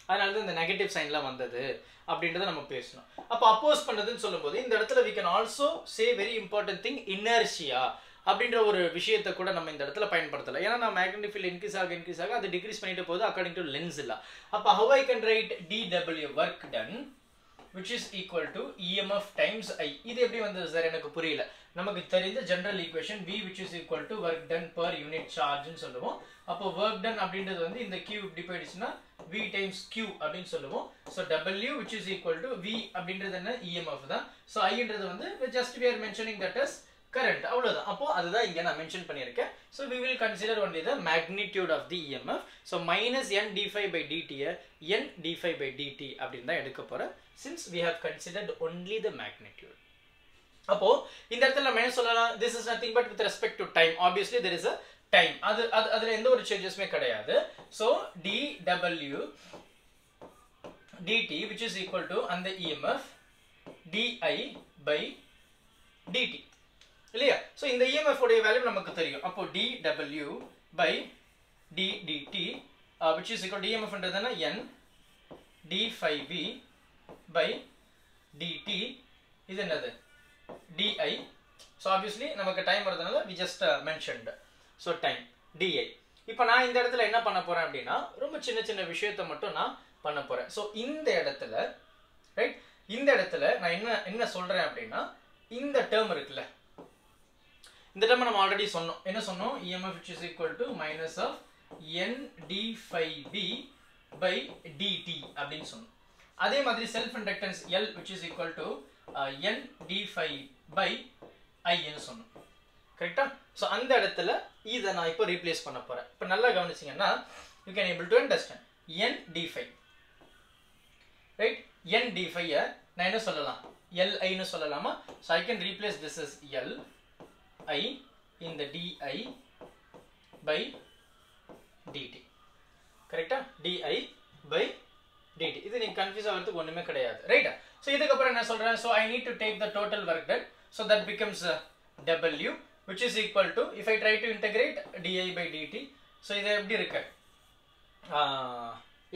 அதனால தான் இந்த நெகட்டிவ் சைன்லாம் வந்தது அப்படின்றத நம்ம பேசணும். அப்போ அப்போஸ் பண்ணதுன்னு சொல்லும்போது இந்த இடத்துல we can also say very important thing, inertia அப்படின்ற ஒரு விஷயத்தை கூட நம்ம இந்த இடத்துல பயன்படுத்தலாம். ஏன்னா நான் மேக்னெட்டிக் ஃபீல்ட் இன்க்ரீஸ் ஆக அது டிக்ரீஸ் பண்ணிட்டு போகுது அக்கார்டிங் டு லென்ஸ் இல்ல. அப்போ how I can write dw work done which is equal to EMF times I. இது எப்படி வந்தது சார், எனக்கு புரியல. நமக்கு தெரிந்த general equation V which is equal to work done per unit charge ன்னு சொல்லுவோம். அப்போ work done அப்படின்றது வந்து இந்த Q இப்படி போயிடுச்சுன்னா V times Q அப்படின்னு சொல்லுவோம். So W which is equal to V அப்படின்றது என்ன, EMF தான். So I ன்றது வந்து just we are mentioning that as current, அவ்வளவுதான். அப்போ அதுதான் இங்க நான் மென்ஷன் பண்ணியிருக்கேன். So we will consider only the magnitude of the EMF. So minus n d phi by dt n d phi by dt அப்படின்னு தான் எடுக்க போறேன், since we have considered only the magnitude. அப்போ இந்த இடத்துல நம்ம என்ன சொல்லலாம், this is nothing but with respect to time. Obviously there is a time. அதுல எந்த ஒரு சேஞ்சஸ்மே கிடையாது. So dw dt which is equal to and the EMF di by dt இல்லையா. சோ இந்த EMF உடைய வேல்யூ நமக்கு தெரியும். அப்போ dw by ddt which is equal to EMF ன்றதுனா n d phi b by dt. இது என்னது, di. so obviously நமக்கு time வரதுனால we just mentioned. so time di. இப்போ நான் இந்த இடத்துல என்ன பண்ண போறேன் அப்படின்னா ரொம்ப சின்ன சின்ன விஷயத்தை மட்டும் நான் பண்ண போறேன். சோ இந்த இடத்துல ரைட், இந்த இடத்துல நான் என்ன சொல்றேன் அப்படின்னா இந்த டேர்ம் இருக்குல்ல, இந்த டேர்ம் நம்ம ஆல்ரெடி சொன்னோம். என்ன சொன்னோம், EMF which is equal to minus of n d phi b by dt அப்படின்னு சொன்னோம். அதே மாதிரி self inductance L which is equal to n d phi by I ன்னு சொன்னோம். கரெக்ட்டா. சோ அந்த இடத்துல இத நான் இப்போ ரீப்ளேஸ் பண்ண போறேன். இப்போ நல்லா கவனிச்சீங்கன்னா you can able to understand n d phi right. n d phi நான் என்ன சொல்லலாம், Li ன்னு சொல்லலாமா. so I can replace this as L I in the di by dt. கரெக்ட்டா, di by dt. இது நீங்க கன்ஃபியூஸ் ஆகிறதுக்கு ஒண்ணுமே கிடையாது, ரைட். சோ இதுக்கு அப்புறம் என்ன சொல்றேன், so I need to take the total work done, so that becomes W which is equal to, if I try to integrate di by dt, so இது எப்படி இருக்கு,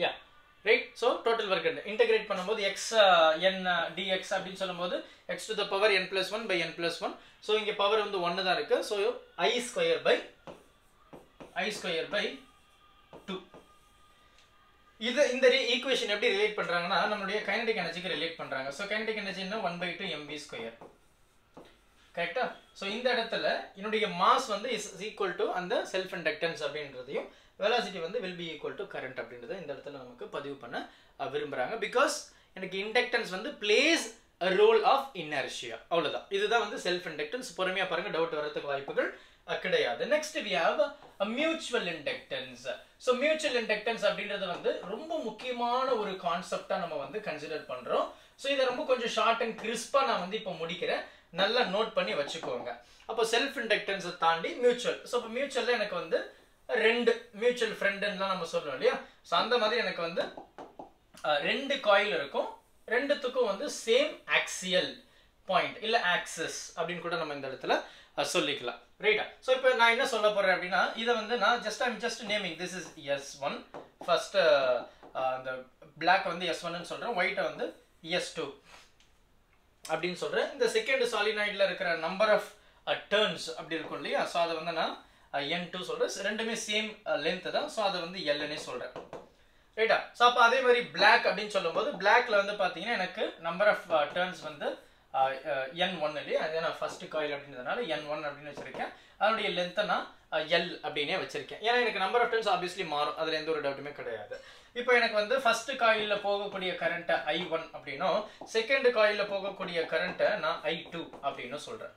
yeah right. So total work integrate பண்ணும்போது X என் dx அப்படின்னு சொல்லும்போது X to the power n plus 1 by n plus 1. So இங்கே power வந்து 1 தான் இருக்கு. So I square by 2. இது இந்த ஈக்குவேஷன் எப்படி ரிலேட் பண்றாங்கன்னா நம்மளுடைய கைனடிக் எனர்ஜிக்கு ரிலேட் பண்றாங்க. ஸோ கைனடிக் எனர்ஜின்னா 1/2 mv². கரெக்டா? ஸோ இந்த இடத்துல என்னுடைய மாஸ் வந்து இஸ் ஈக்குவல் டு அந்த செல்ஃப் இண்டக்டன்ஸ் அப்படின்றதையும் வெலாசிட்டி வந்து will be equal to current அப்படின்றத இந்த இடத்துல நமக்கு பதிவு பண்ண விரும்புறாங்க. பிகாஸ் எனக்கு இண்டக்டன்ஸ் வந்து place a role of inertia. அவ்வளவுதான். இதுதான் வந்து செல்ஃப் இண்டக்டன்ஸ். பொறுமையா பாருங்க, டவுட் வரதுக்கு வாய்ப்புகள் கிடையாது. Next we have a mutual inductance. So mutual inductance அப்படின்றது வந்து ரொம்ப முக்கியமான ஒரு கான்செப்டா நம்ம வந்து கன்சிடர் பண்றோம். ஸோ இதை ரொம்ப கொஞ்சம் ஷார்ட் அண்ட் கிறிஸ்பா நான் வந்து இப்போ முடிக்கிறேன், நல்லா நோட் பண்ணி வச்சுக்கோங்க. அப்போ செல்ஃப் இண்டக்டன்ஸை தாண்டி மியூச்சுவல். ஸோ இப்போ மியூச்சுவல்ல எனக்கு வந்து ரெண்டு மியூச்சுவல் ஃப்ரெண்டுன்னு நம்ம சொல்றோம் இல்லையா? ஸோ அந்த மாதிரி எனக்கு வந்து ரெண்டு காயில் இருக்கும், ரெண்டுத்துக்கும் வந்து சேம் ஆக்சியல் பாயிண்ட் இல்ல ஆக்சிஸ் அப்படின்னு கூட நம்ம இந்த இடத்துல சொல்லிக்கலாம். ரைட்டா? ஸோ இப்போ நான் என்ன சொல்ல போறேன் அப்படின்னா இதை வந்து நான் just naming this is S1. First அந்த பிளாக் வந்து S1ன்னு சொல்றேன், ஒயிட்டை வந்து S2 அப்படின்னு சொல்றேன். இந்த செகண்ட் சாலினாய்டில் இருக்கிற நம்பர் ஆஃப் டர்ன்ஸ் அப்படி இருக்கும் இல்லையா? ஸோ அதை வந்து நான் N2 சொல்றேன். ரெண்டுமே சேம் லென்த் தான். ஸோ அதை வந்து Lன்னு சொல்றேன். ரைட்டா? ஸோ அப்போ அதே மாதிரி பிளாக் அப்படின்னு சொல்லும்போது பிளாக்ல வந்து பார்த்தீங்கன்னா எனக்கு நம்பர் ஆஃப் டர்ன்ஸ் வந்து N1 இல்லையா? அது நான் ஃபர்ஸ்ட் காயில் அப்படின்றதுனால N1 அப்படின்னு வச்சிருக்கேன். அதனுடைய லென்த்தை நான் L அப்படின்னே வச்சிருக்கேன். ஏன்னா எனக்கு நம்பர் ஆஃப் டர்ன்ஸ் ஆப்வியஸ்லி மாறும், அதுல எந்த ஒரு டவுட்டுமே கிடையாது. இப்போ எனக்கு வந்து ஃபர்ஸ்ட் காயில்ல போகக்கூடிய கரண்ட்டை I1 அப்படின்னும் செகண்ட் காயில்ல போகக்கூடிய கரண்ட்டை நான் I2 அப்படின்னு சொல்றேன்.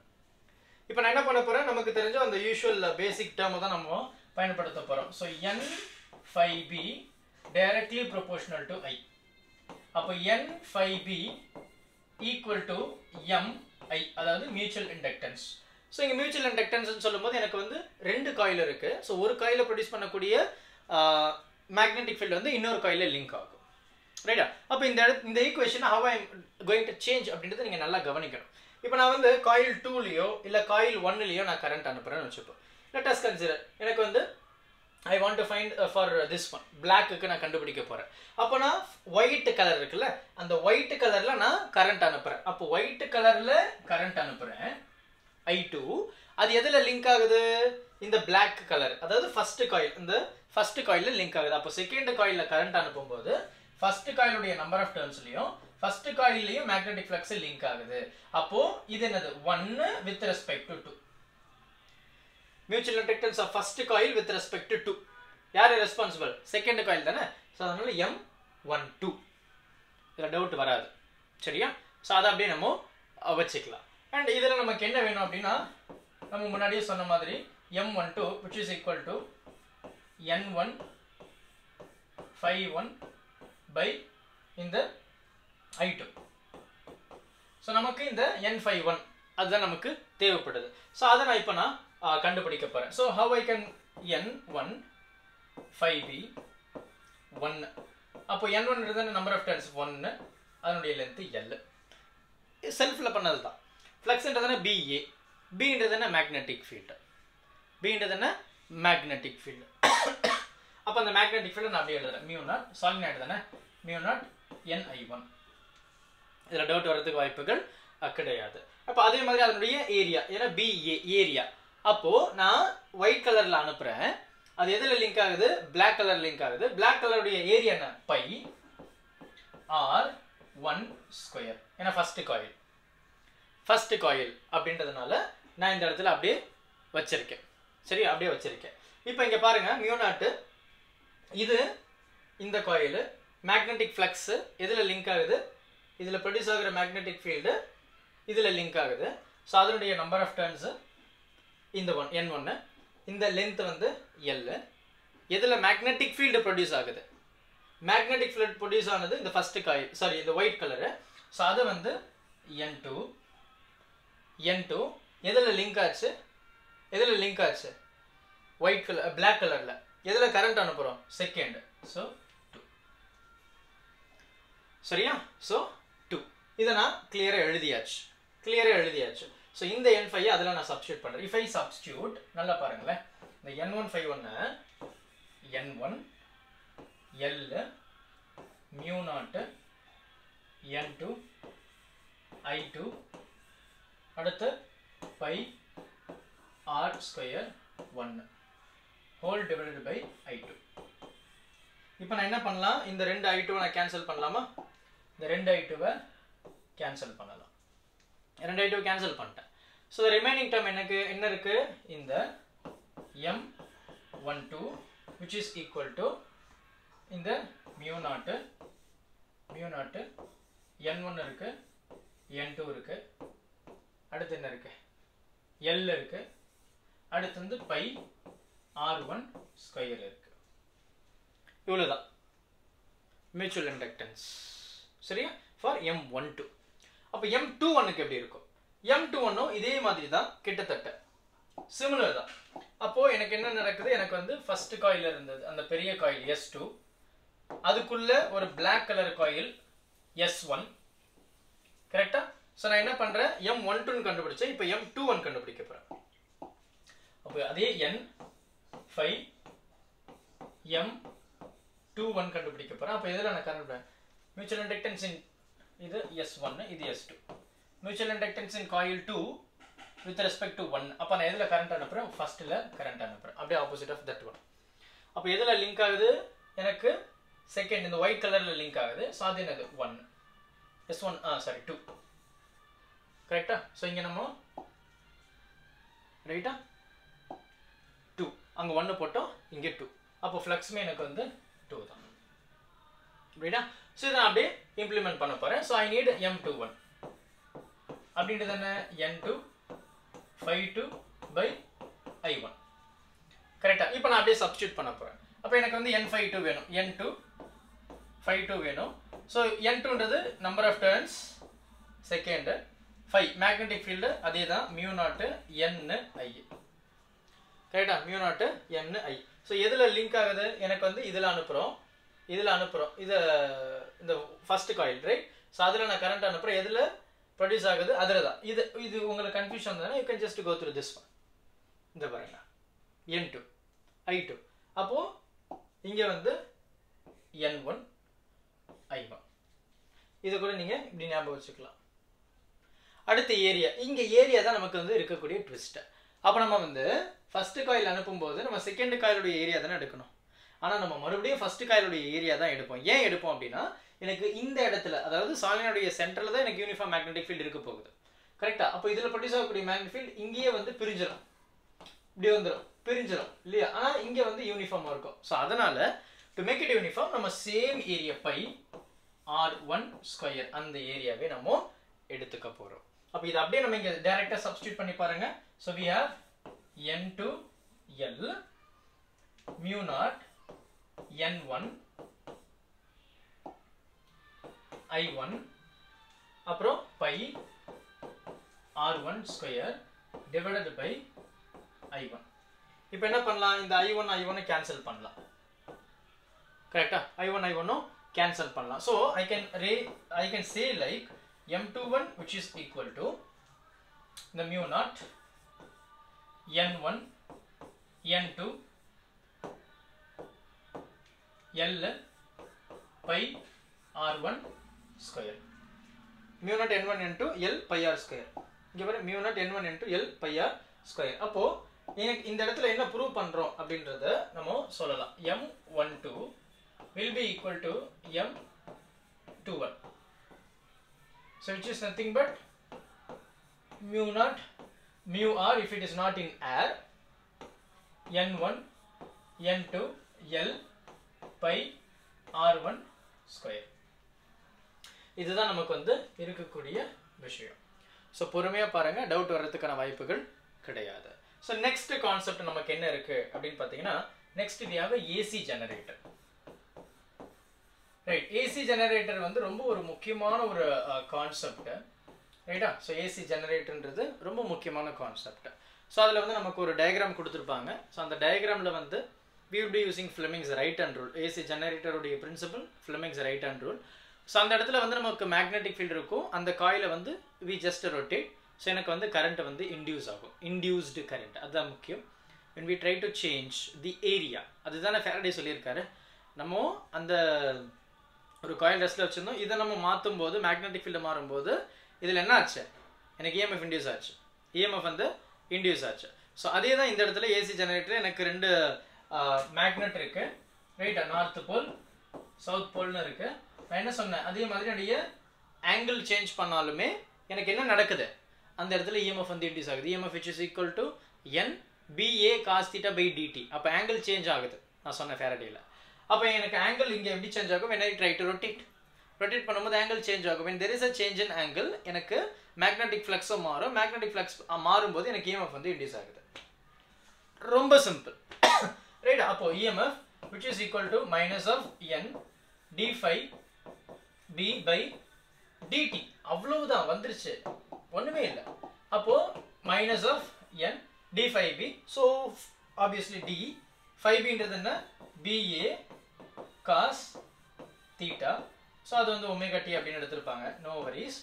இப்போ நான் என்ன பண்ண போறேன், நமக்கு தெரிஞ்ச அந்த யூஷுவல் பேசிக் டேர்மை தான் நம்ம பயன்படுத்த போறோம். So N∅B directly proportional to I. அப்போ N∅B equal to MI, அதாவது மியூச்சுவல் இண்டக்டன்ஸ். ஸோ இங்கே மியூச்சுவல் இண்டக்டன்ஸ் சொல்லும்போது எனக்கு வந்து ரெண்டு காயில் இருக்கு. ஸோ ஒரு காயில ப்ரொடியூஸ் பண்ணக்கூடிய மேக்னெட்டிக் ஃபீல்டு வந்து இன்னொரு காயில லிங்க் ஆகும். ரைட்டா? அப்போ இந்த equation how I am going to change அப்படின்றத நீங்கள் நல்லா கவனிக்கணும். இப்போ நான் வந்து காயில் 2லயோ இல்லை காயில் 1லயோ நான் கரண்ட் அனுப்புறேன்னு வச்சுப்போம். லெட் அஸ் கன்சிடர் எனக்கு வந்து I want to find for this one black-க்கு நான் கண்டுபிடிக்க போறேன். அப்போ நான் ஒயிட் கலர் இருக்குல்ல, அந்த ஒயிட் கலர்ல நான் கரண்ட் அனுப்புறேன். அப்போ ஒயிட் கலர்ல கரண்ட் அனுப்புறேன் I2. அது எதுல லிங்க் ஆகுது? இந்த பிளாக் கலர், அதாவது ஃபர்ஸ்ட் காயில், இந்த ஃபர்ஸ்ட் காயில்ல லிங்க் ஆகுது. அப்போ செகண்ட் காயில்ல கரண்ட் அனுப்பும்போது ஃபர்ஸ்ட் காயிலுடைய நம்பர் ஆஃப் டர்ன்ஸ்லயும் ஃபர்ஸ்ட் காயில்லயும் மேக்னெட்டிக் ஃப்ளக்ஸ் லிங்க் ஆகுது. அப்போ இது என்னது? 1 with respect to 2. Mutual inductance of first coil with respect to 2. யார் ரெஸ்பான்சிபிள்? செகண்ட் காயில் தானே. ஸோ அதனால M12. இதில் டவுட் வராது. சரியா? ஸோ அதை அப்படியே நம்ம வச்சுக்கலாம். அண்ட் இதில் நமக்கு என்ன வேணும் அப்படின்னா நம்ம முன்னாடியே சொன்ன மாதிரி M12 which is equal to N1∅1 by இந்த I2. ஸோ நமக்கு இந்த N∅1 அதுதான் நமக்கு தேவைப்படுது. ஸோ அதை நான் இப்போ நான் கண்டுபிடிக்க போறேன். So how I can N1∅B 1. அப்போ N1 ன்றது நம்பர் ஆஃப் டர்ன்ஸ் 1, அதனுடைய லென்த் L. செல்ஃப்ல பண்ணது தான். ஃப்ளக்ஸ்ன்றதுனா BA, Bன்றது என்ன? Magnetic field. Bன்றது என்ன? Magnetic field. அப்போ அந்த மேக்னெட்டிக் ஃபீல்டு நான் அப்படியே எழுதுறேன். μ0 சாலினாய்டு தானே, μ0 NI1. இதில் டவுட் வரதுக்கு வாய்ப்புகள் கிடையாது. அப்போ அதே மாதிரி அதனுடைய ஏரியா, ஏன்னா BA ஏரியா. அப்போ நான் ஒயிட் கலர்ல அனுப்புறேன், அது எதுல லிங்க் ஆகுது? பிளாக் கலர் லிங்க் ஆகுது. பிளாக் கலருடைய ஏரியா என்ன? Pi R1². ஏன்னா ஃபர்ஸ்ட் காயில் அப்படின்றதுனால நான் இந்த இடத்துல அப்படியே வச்சிருக்கேன். சரி, அப்படியே வச்சிருக்கேன். இப்போ இங்க பாருங்க, μ0 இது இந்த காயில், மேக்னெட்டிக் ஃப்ளக்ஸ் எதுல லிங்க் ஆகுது? இதுல ப்ரொடியூஸ் ஆகிற மேக்னெட்டிக் ஃபீல்டு இதுல லிங்க் ஆகுது. ஸோ அதனுடைய நம்பர் ஆஃப் டர்ன்ஸ் இந்த N1, இந்த லென்த் வந்து L. எதுல மேக்னெட்டிக் ஃபீல்டு ப்ரொடியூஸ் ஆகுது? மேக்னெட்டிக் ஃபீல்டு ப்ரொடியூஸ் ஆனது இந்த ஃபர்ஸ்ட் காயில், சாரி இந்த ஒயிட் கலரு. ஸோ அது வந்து N2 எதுல லிங்க் ஆச்சு? ஒயிட் கலர், பிளாக் கலர்ல. எதுல கரண்ட் அனுப்புறோம்? செகண்ட். ஸோ 2. சரியா? ஸோ 2. இதை நான் கிளியரா எழுதியாச்சு. ஸோ இந்த N∅ அதில் நான் சப்ஸ்டியூட் பண்ணுறேன். இஃப் ஐ சப்ஸ்டியூட், நல்லா பாருங்களேன், இந்த N1∅1 N1 L mu naught n2 I2 அடுத்து pi r square 1 whole divided by I2. இப்போ நான் என்ன பண்ணலாம், இந்த ரெண்டு I2 நான் கேன்சல் பண்ணலாமா? இந்த ரெண்டு I2 கேன்சல் பண்ணலாம். ரெண்டு I2 கேன்சல் பண்ணிட்டேன். ஸோ ரிமைனிங் டேர்ம் எனக்கு என்ன இருக்கு, இந்த m12 which is equal to இந்த mu naught n1 இருக்கு, n2 இருக்கு, அடுத்து என்ன இருக்கு, L இருக்கு, அடுத்து வந்து pi r1 ஸ்கொயர் இருக்கு. இவ்வளவுதான் மியூச்சுவல் இண்டக்டன்ஸ். சரியா? For m12. அப்ப m21க்கு எப்படி இருக்கும்? m21 இதே மாதிரி தான், கிட்டத்தட்ட சிமிலர் தான். அப்போ எனக்கு என்ன நடக்குது, எனக்கு வந்து ஃபர்ஸ்ட் காயில் இருந்தது அந்த பெரிய காயில் S2, அதுக்குள்ள ஒரு black கலர் காயில் S1. கரெக்ட்டா? சோ நான் என்ன பண்றேன், m12 ன்னு கண்டுபிடிச்சேன், இப்போ m21 கண்டுபிடிக்க போறேன். அப்போ அதே n5 m21 கண்டுபிடிக்க போறேன். அப்போ இதெல்லாம் நான் கண்டுபிடிப்பேன். மியூச்சுவல் இண்டக்டன்ஸ் இன் இது S1, இது S2. Mutual inductance in coil 2 with respect to 1. அப்ப நான் எதுல கரண்ட் அனுப்புறேன், ஃபர்ஸ்ட்ல கரண்ட் அனுப்புறேன். அப்படியே ஆப்போசிட் ஆஃப் தட் ஒன். அப்ப எதுல லிங்க் ஆகுது, எனக்கு செகண்ட் இந்த ஒயிட் கலர்ல லிங்க் ஆகுது. சோ அது என்னது 1 S1 சாரி 2. கரெக்ட்டா? சோ இங்க நம்ம ரைட்டா 2 அங்க 1 போட்டோம், இங்க 2. அப்ப ஃப்ளக்ஸ்மே எனக்கு வந்து 2 தான். ரைட்டா? சோ இத நான் அப்படியே இம்ப்ளிமென்ட் பண்ண போறேன். சோ ஐ நீட் m21 அப்படின்றது என்ன, n2 phi2 by I1. கரெக்ட்டா? இப்போ நான் அப்படியே சப்ஸ்டிட்யூட் பண்ண போறேன். அப்ப எனக்கு வந்து n phi2 வேணும், n2 phi2 வேணும். சோ n2ன்றது number of turns second, phi magnetic field அதேதான் mu naught n I. கரெக்ட்டா? mu naught n I. So எதுல லிங்க் ஆகுது, எனக்கு வந்து இதுல அனுப்புறோம் இத இந்த ஃபர்ஸ்ட் காயில் ரைட். சோ அதுல நான் கரண்ட் அனுப்புறேன், எதுல ப்ரொடியூஸ் ஆகுது அதுல தான். இது உங்களுக்கு கன்ஃபியூஷன் வந்தா you can just go through this one. இந்த பாருங்க n2 I2. அப்போ இங்க வந்து n1 I1. இத கூட நீங்க இப்படி ஞாபகம் வச்சுக்கலாம். அடுத்த ஏரியா, இங்க ஏரியா தான் நமக்கு வந்து இருக்கக்கூடிய ட்விஸ்ட். அப்ப நம்ம வந்து ஃபர்ஸ்ட் காயில் அனுப்பும்போது நம்ம செகண்ட் காயிலுடைய ஏரியா தானே எடுக்கணும். ஆனா நம்ம மறுபடியும் ஃபர்ஸ்ட் காயிலுடைய ஏரியா தான் எடுப்போம். ஏன் எடுப்போம் அப்படின்னா, எனக்கு இந்த இடத்துல அதாவது சாலினாய்டுடைய சென்டர்ல தான் எனக்கு யூனிஃபார்ம் மேக்னெட்டிக் ஃபீல்ட் இருக்க போகுது. கரெக்ட்டா? அப்போ இதுல ப்ரொடியூஸ் ஆகக்கூடிய மேக்னெட்டிக் ஃபீல்ட் இங்கேயே வந்து பிரிஞ்சிடும், இப்படி வந்துடும், பிரிஞ்சிடும் இல்லையா? ஆனா இங்க வந்து யூனிஃபார்மா இருக்கும். சோ அதனால டு மேக் இட் யூனிஃபார்ம் நம்ம same area pi r1 square அந்த ஏரியாவே நம்ம எடுத்துக்க போறோம். அப்ப இது அப்படியே நம்ம இங்க டைரக்ட்டா சப்ஸ்டிட்யூட் பண்ணி பாருங்க. So we have n2 L mu naught n1 I1 அப்புறம் pi r1 square divided by I1. இப்போ என்ன பண்ணலாம், இந்த I1 கேன்சல் பண்ணலாம். கரெக்ட்டா? I1 கேன்சல் பண்ணலாம். So I can say like m21 which is equal to the mu naught n1 n2 L pi r1 square. mu naught n1 n2 L pi r square. இங்க பாருங்க mu naught n1 n2 L pi r square. அப்போ எனக்கு இந்த இடத்துல என்ன prove பண்றோம் அப்படின்றத நம்ம சொல்லலாம். m12 will be equal to m21. So which is nothing but mu naught mu r if it is not in air n1 n2 L pi r1 square. இதுதான் நமக்கு வந்து இருக்கக்கூடிய விஷயம். ஸோ பொறுமையாக பாருங்க, டவுட் வர்றதுக்கான வாய்ப்புகள் கிடையாது. ஸோ நெக்ஸ்ட் கான்செப்ட் நமக்கு என்ன இருக்கு அப்படின்னு பார்த்தீங்கன்னா, next we have a AC generator. Right, AC generator வந்து ரொம்ப ஒரு முக்கியமான ஒரு கான்செப்ட் ரைட்டா. ஸோ ஏசி ஜெனரேட்டர்ன்றது ரொம்ப முக்கியமான கான்செப்ட். ஸோ அதில் வந்து நமக்கு ஒரு டயக்ராம் கொடுத்துருப்பாங்க. ஸோ அந்த டயக்ராமில் வந்து we will be using Fleming's right hand rule. AC ஜெனரேட்டருடைய principle Fleming's right hand rule. So அந்த இடத்துல வந்து நமக்கு மேக்னெட்டிக் ஃபீல்டு இருக்கும், அந்த காயிலை வந்து we just rotate. ஸோ எனக்கு வந்து கரண்ட் வந்து இன்டியூஸ் ஆகும், இன்டியூஸ்டு கரண்ட், அதுதான் முக்கியம். when we try to change the area, அதுதானே ஃபேரடே சொல்லியிருக்காரு. நம்ம அந்த ஒரு காயில் ரெஸ்ட்ல வச்சிருந்தோம். இதை நம்ம மாற்றும் போது மேக்னெட்டிக் ஃபீல்டு மாறும்போது இதில் என்ன ஆச்சு, எனக்கு இஎம்எஃப் இன்டியூஸ் ஆச்சு, இஎம்எஃப் வந்து இன்டியூஸ் ஆச்சு. ஸோ அதே தான் இந்த இடத்துல ஏசி ஜெனரேட்டர் எனக்கு 2 மேக்னெட் இருக்கு, ரைட்டா, நார்த் போல் சவுத் போல்னு இருக்கு. நான் என்ன சொன்னேன், அதே மாதிரி என்னுடைய ஆங்கிள் சேஞ்ச் பண்ணாலுமே எனக்கு என்ன நடக்குது, அந்த இடத்துல இஎம்எஃப் வந்து இன்டியூஸ் ஆகுது. EMF which is equal to n BA cos theta by dt. அப்போ ஆங்கிள் சேஞ்ச் ஆகுது நான் சொன்னேன் ஃபேரடேல. அப்போ எனக்கு ஆங்கிள் இங்கே எப்படி சேஞ்ச் ஆகும், when I try to rotate பண்ணும்போது ஆங்கிள் சேஞ்ச் ஆகும். when there is a change in angle எனக்கு மேக்னெட்டிக் ஃப்ளக்ஸும் மாறும். மேக்னெட்டிக் ஃப்ளக்ஸ் மாறும்போது எனக்கு இஎம்எஃப் வந்து இன்டியூஸ் ஆகுது. ரொம்ப சிம்பிள், ரைட். அப்போ EMF which is equal to minus of n d phi b by dt. அவ்வளவுதான் வந்துருச்சு, ஒண்ணுமே இல்லை. அப்போ minus of n d phi b. so obviously d phi b ன்றது என்ன, ba cos theta. so அது வந்து omega t அப்படின்னு எடுத்திருப்பாங்க, no worries.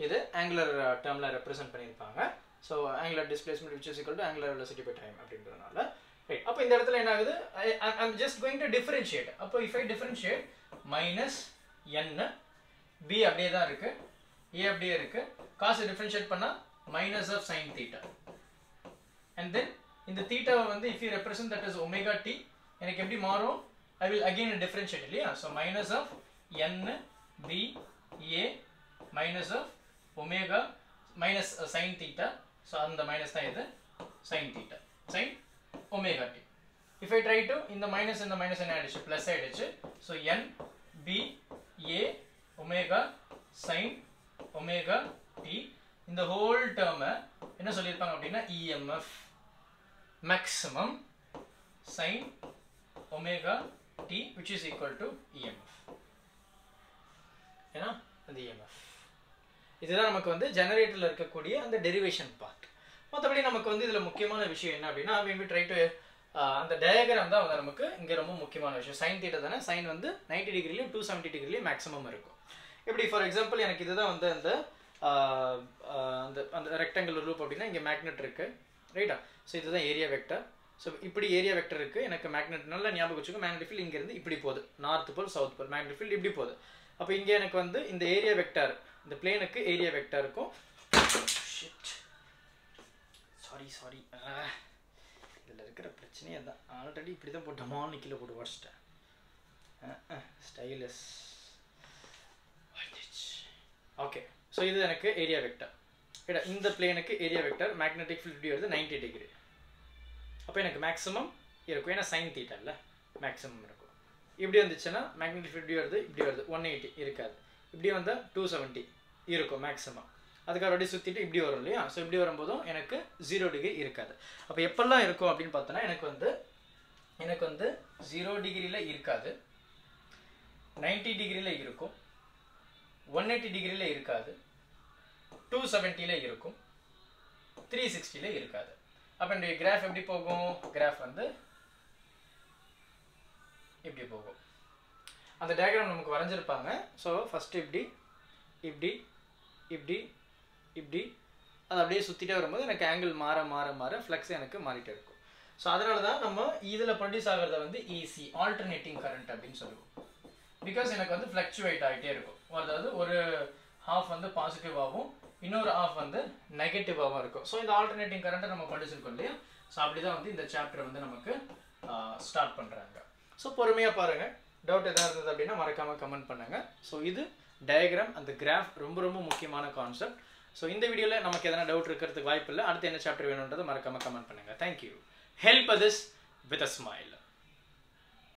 இது angular termல ரெப்ரசன்ட் பண்ணியிருப்பாங்க. so angular displacement which is equal to angular velocity by time அப்படின்றதுனால, right. அப்போ இந்த இடத்துல என்ன ஆகுது, I'm just going to differentiate. அப்போ if I differentiate minus n b அப்படியே தான் இருக்கு, a அப்படியே இருக்கு, cos differentiate பண்ணா minus of sin theta. and then இந்த theta வந்து if you represent that as omega t, எனக்கு எப்படி மாறும், I will again differentiate இல்லையா. so minus of n b a minus of omega minus sin theta. so அந்த minus தான் இது sin theta, sin omega t. if I try to இந்த minus என்ன ஆயிடுச்சு, plus ஆயிடுச்சு. so n b a omega sin omega t. இந்த whole term என்ன சொல்லியிருப்பாங்க அப்படின்னா EMF maximum sin omega t which is equal to EMF. ஏன்னா அந்த EMF இதுதான் நமக்கு வந்து ஜெனரேட்டர்ல இருக்கக்கூடிய அந்த டெரிவேஷன் பார்ட். மற்றபடி நமக்கு வந்து இதுல முக்கியமான விஷயம் என்ன அப்படின்னா, when we try to அந்த டயக்ராம் தான் வந்து நமக்கு இங்க ரொம்ப முக்கியமான விஷயம். sin theta தானே, sin வந்து 90 டிகிரிலையும் 270 டிகிரிலையும் மேக்ஸிமம் இருக்கும். இப்படி ஃபார் எக்ஸாம்பிள் எனக்கு இதுதான் வந்து அந்த அந்த ரெக்டாங்குலர் லூப் அப்படின்னா இங்கே மேக்னெட் இருக்கு, ரைட்டா. ஸோ இதுதான் ஏரியா வெக்டர். ஸோ இப்படி ஏரியா வெக்டர் இருக்கு, எனக்கு மேக்னெட் நல்லா ஞாபகம் வச்சுக்கோ. மேக்னெட் ஃபீல்ட் இங்கேருந்து இப்படி போகுது, north pole south pole, magnet field இப்படி போகுது. அப்போ இங்கே எனக்கு வந்து இந்த ஏரியா வெக்டர், இந்த பிளேனுக்கு ஏரியா வெக்டர் இருக்கும். சாரி இதில் இருக்கிற பிரச்சனையே தான். ஆல்ரெடி இப்படி தான் போட்டு டமால் கீழே போட்டு உடச்சிட்டேன். Stylus okay. ஸோ இது எனக்கு ஏரியா வெக்டர். இந்த பிளேனுக்கு ஏரியா வெக்டர் மேக்னெட்டிக் ஃபீல்ட் இப்படி வருது 90 டிகிரி. அப்போ எனக்கு மேக்ஸிமம் இருக்கும், ஏன்னா சைன் தீட்டா இல்லை, மேக்ஸிமம் இருக்கும். இப்படி வந்துச்சுன்னா மேக்னெட்டிக் ஃபீல்ட் இப்படி வருது 180 இருக்காது, இப்படி வந்தால் 270 இருக்கும் மேக்ஸிமம். அதுக்காக அப்படியே சுற்றிட்டு இப்படி வரும் இல்லையா. ஸோ இப்படி வரும்போதும் எனக்கு 0 டிகிரி இருக்காது. அப்போ எப்பெல்லாம் இருக்கும் அப்படின்னு பார்த்தோன்னா எனக்கு வந்து 0 டிகிரியில் இருக்காது, 90 டிகிரியில் இருக்கும், 180 டிகிரியில் இருக்காது, 270 இருக்கும், 360 இருக்காது. அப்போ இந்த கிராஃப் எப்படி போகும், கிராஃப் வந்து இப்படி போகும். அந்த டயக்ராம் நமக்கு வரைஞ்சிருப்பாங்க. ஸோ ஃபஸ்ட்டு இப்படி இப்படி இப்படி இப்படி அது அப்படியே சுற்றிட்டே வரும்போது எனக்கு ஆங்கிள் மாற மாற மாற ஃப்ளக்ஸ் எனக்கு மாறிட்டே இருக்கும். ஸோ அதனால தான் நம்ம இதில் ப்ரொடியூஸ் ஆகிறத வந்து ஈஸி ஆல்டர்னேட்டிங் கரண்ட் அப்படின்னு சொல்லுவோம். பிகாஸ் எனக்கு வந்து ஃப்ளக்சுவேட் ஆகிட்டே இருக்கும். அதாவது ஒரு ஹாஃப் வந்து பாசிட்டிவாகவும் இன்னொரு ஹாஃப் வந்து நெகட்டிவாகவும் இருக்கும். ஸோ இந்த ஆல்டர்னேட்டிங் கரண்ட்டை நம்ம படிச்சிருக்கோம் இல்லையா. ஸோ அப்படி தான் வந்து இந்த சாப்டர் வந்து நமக்கு ஸ்டார்ட் பண்ணுறாங்க. ஸோ பொறுமையாக பாருங்கள். டவுட் எதாவது இருந்தது அப்படின்னா மறக்காமல் கமெண்ட் பண்ணுங்கள். ஸோ இது டயக்ராம், அந்த கிராஃப் ரொம்ப ரொம்ப முக்கியமான கான்செப்ட். ஸோ இந்த வீடியோவில் நமக்கு எதனா டவுட் இருக்கிறதுக்கு வாய்ப்பு இல்லை. அடுத்து என்ன சாப்டர் வேணுன்றதை மறக்காமல் கமெண்ட் பண்ணுங்கள். Thank you. Help others with a smile.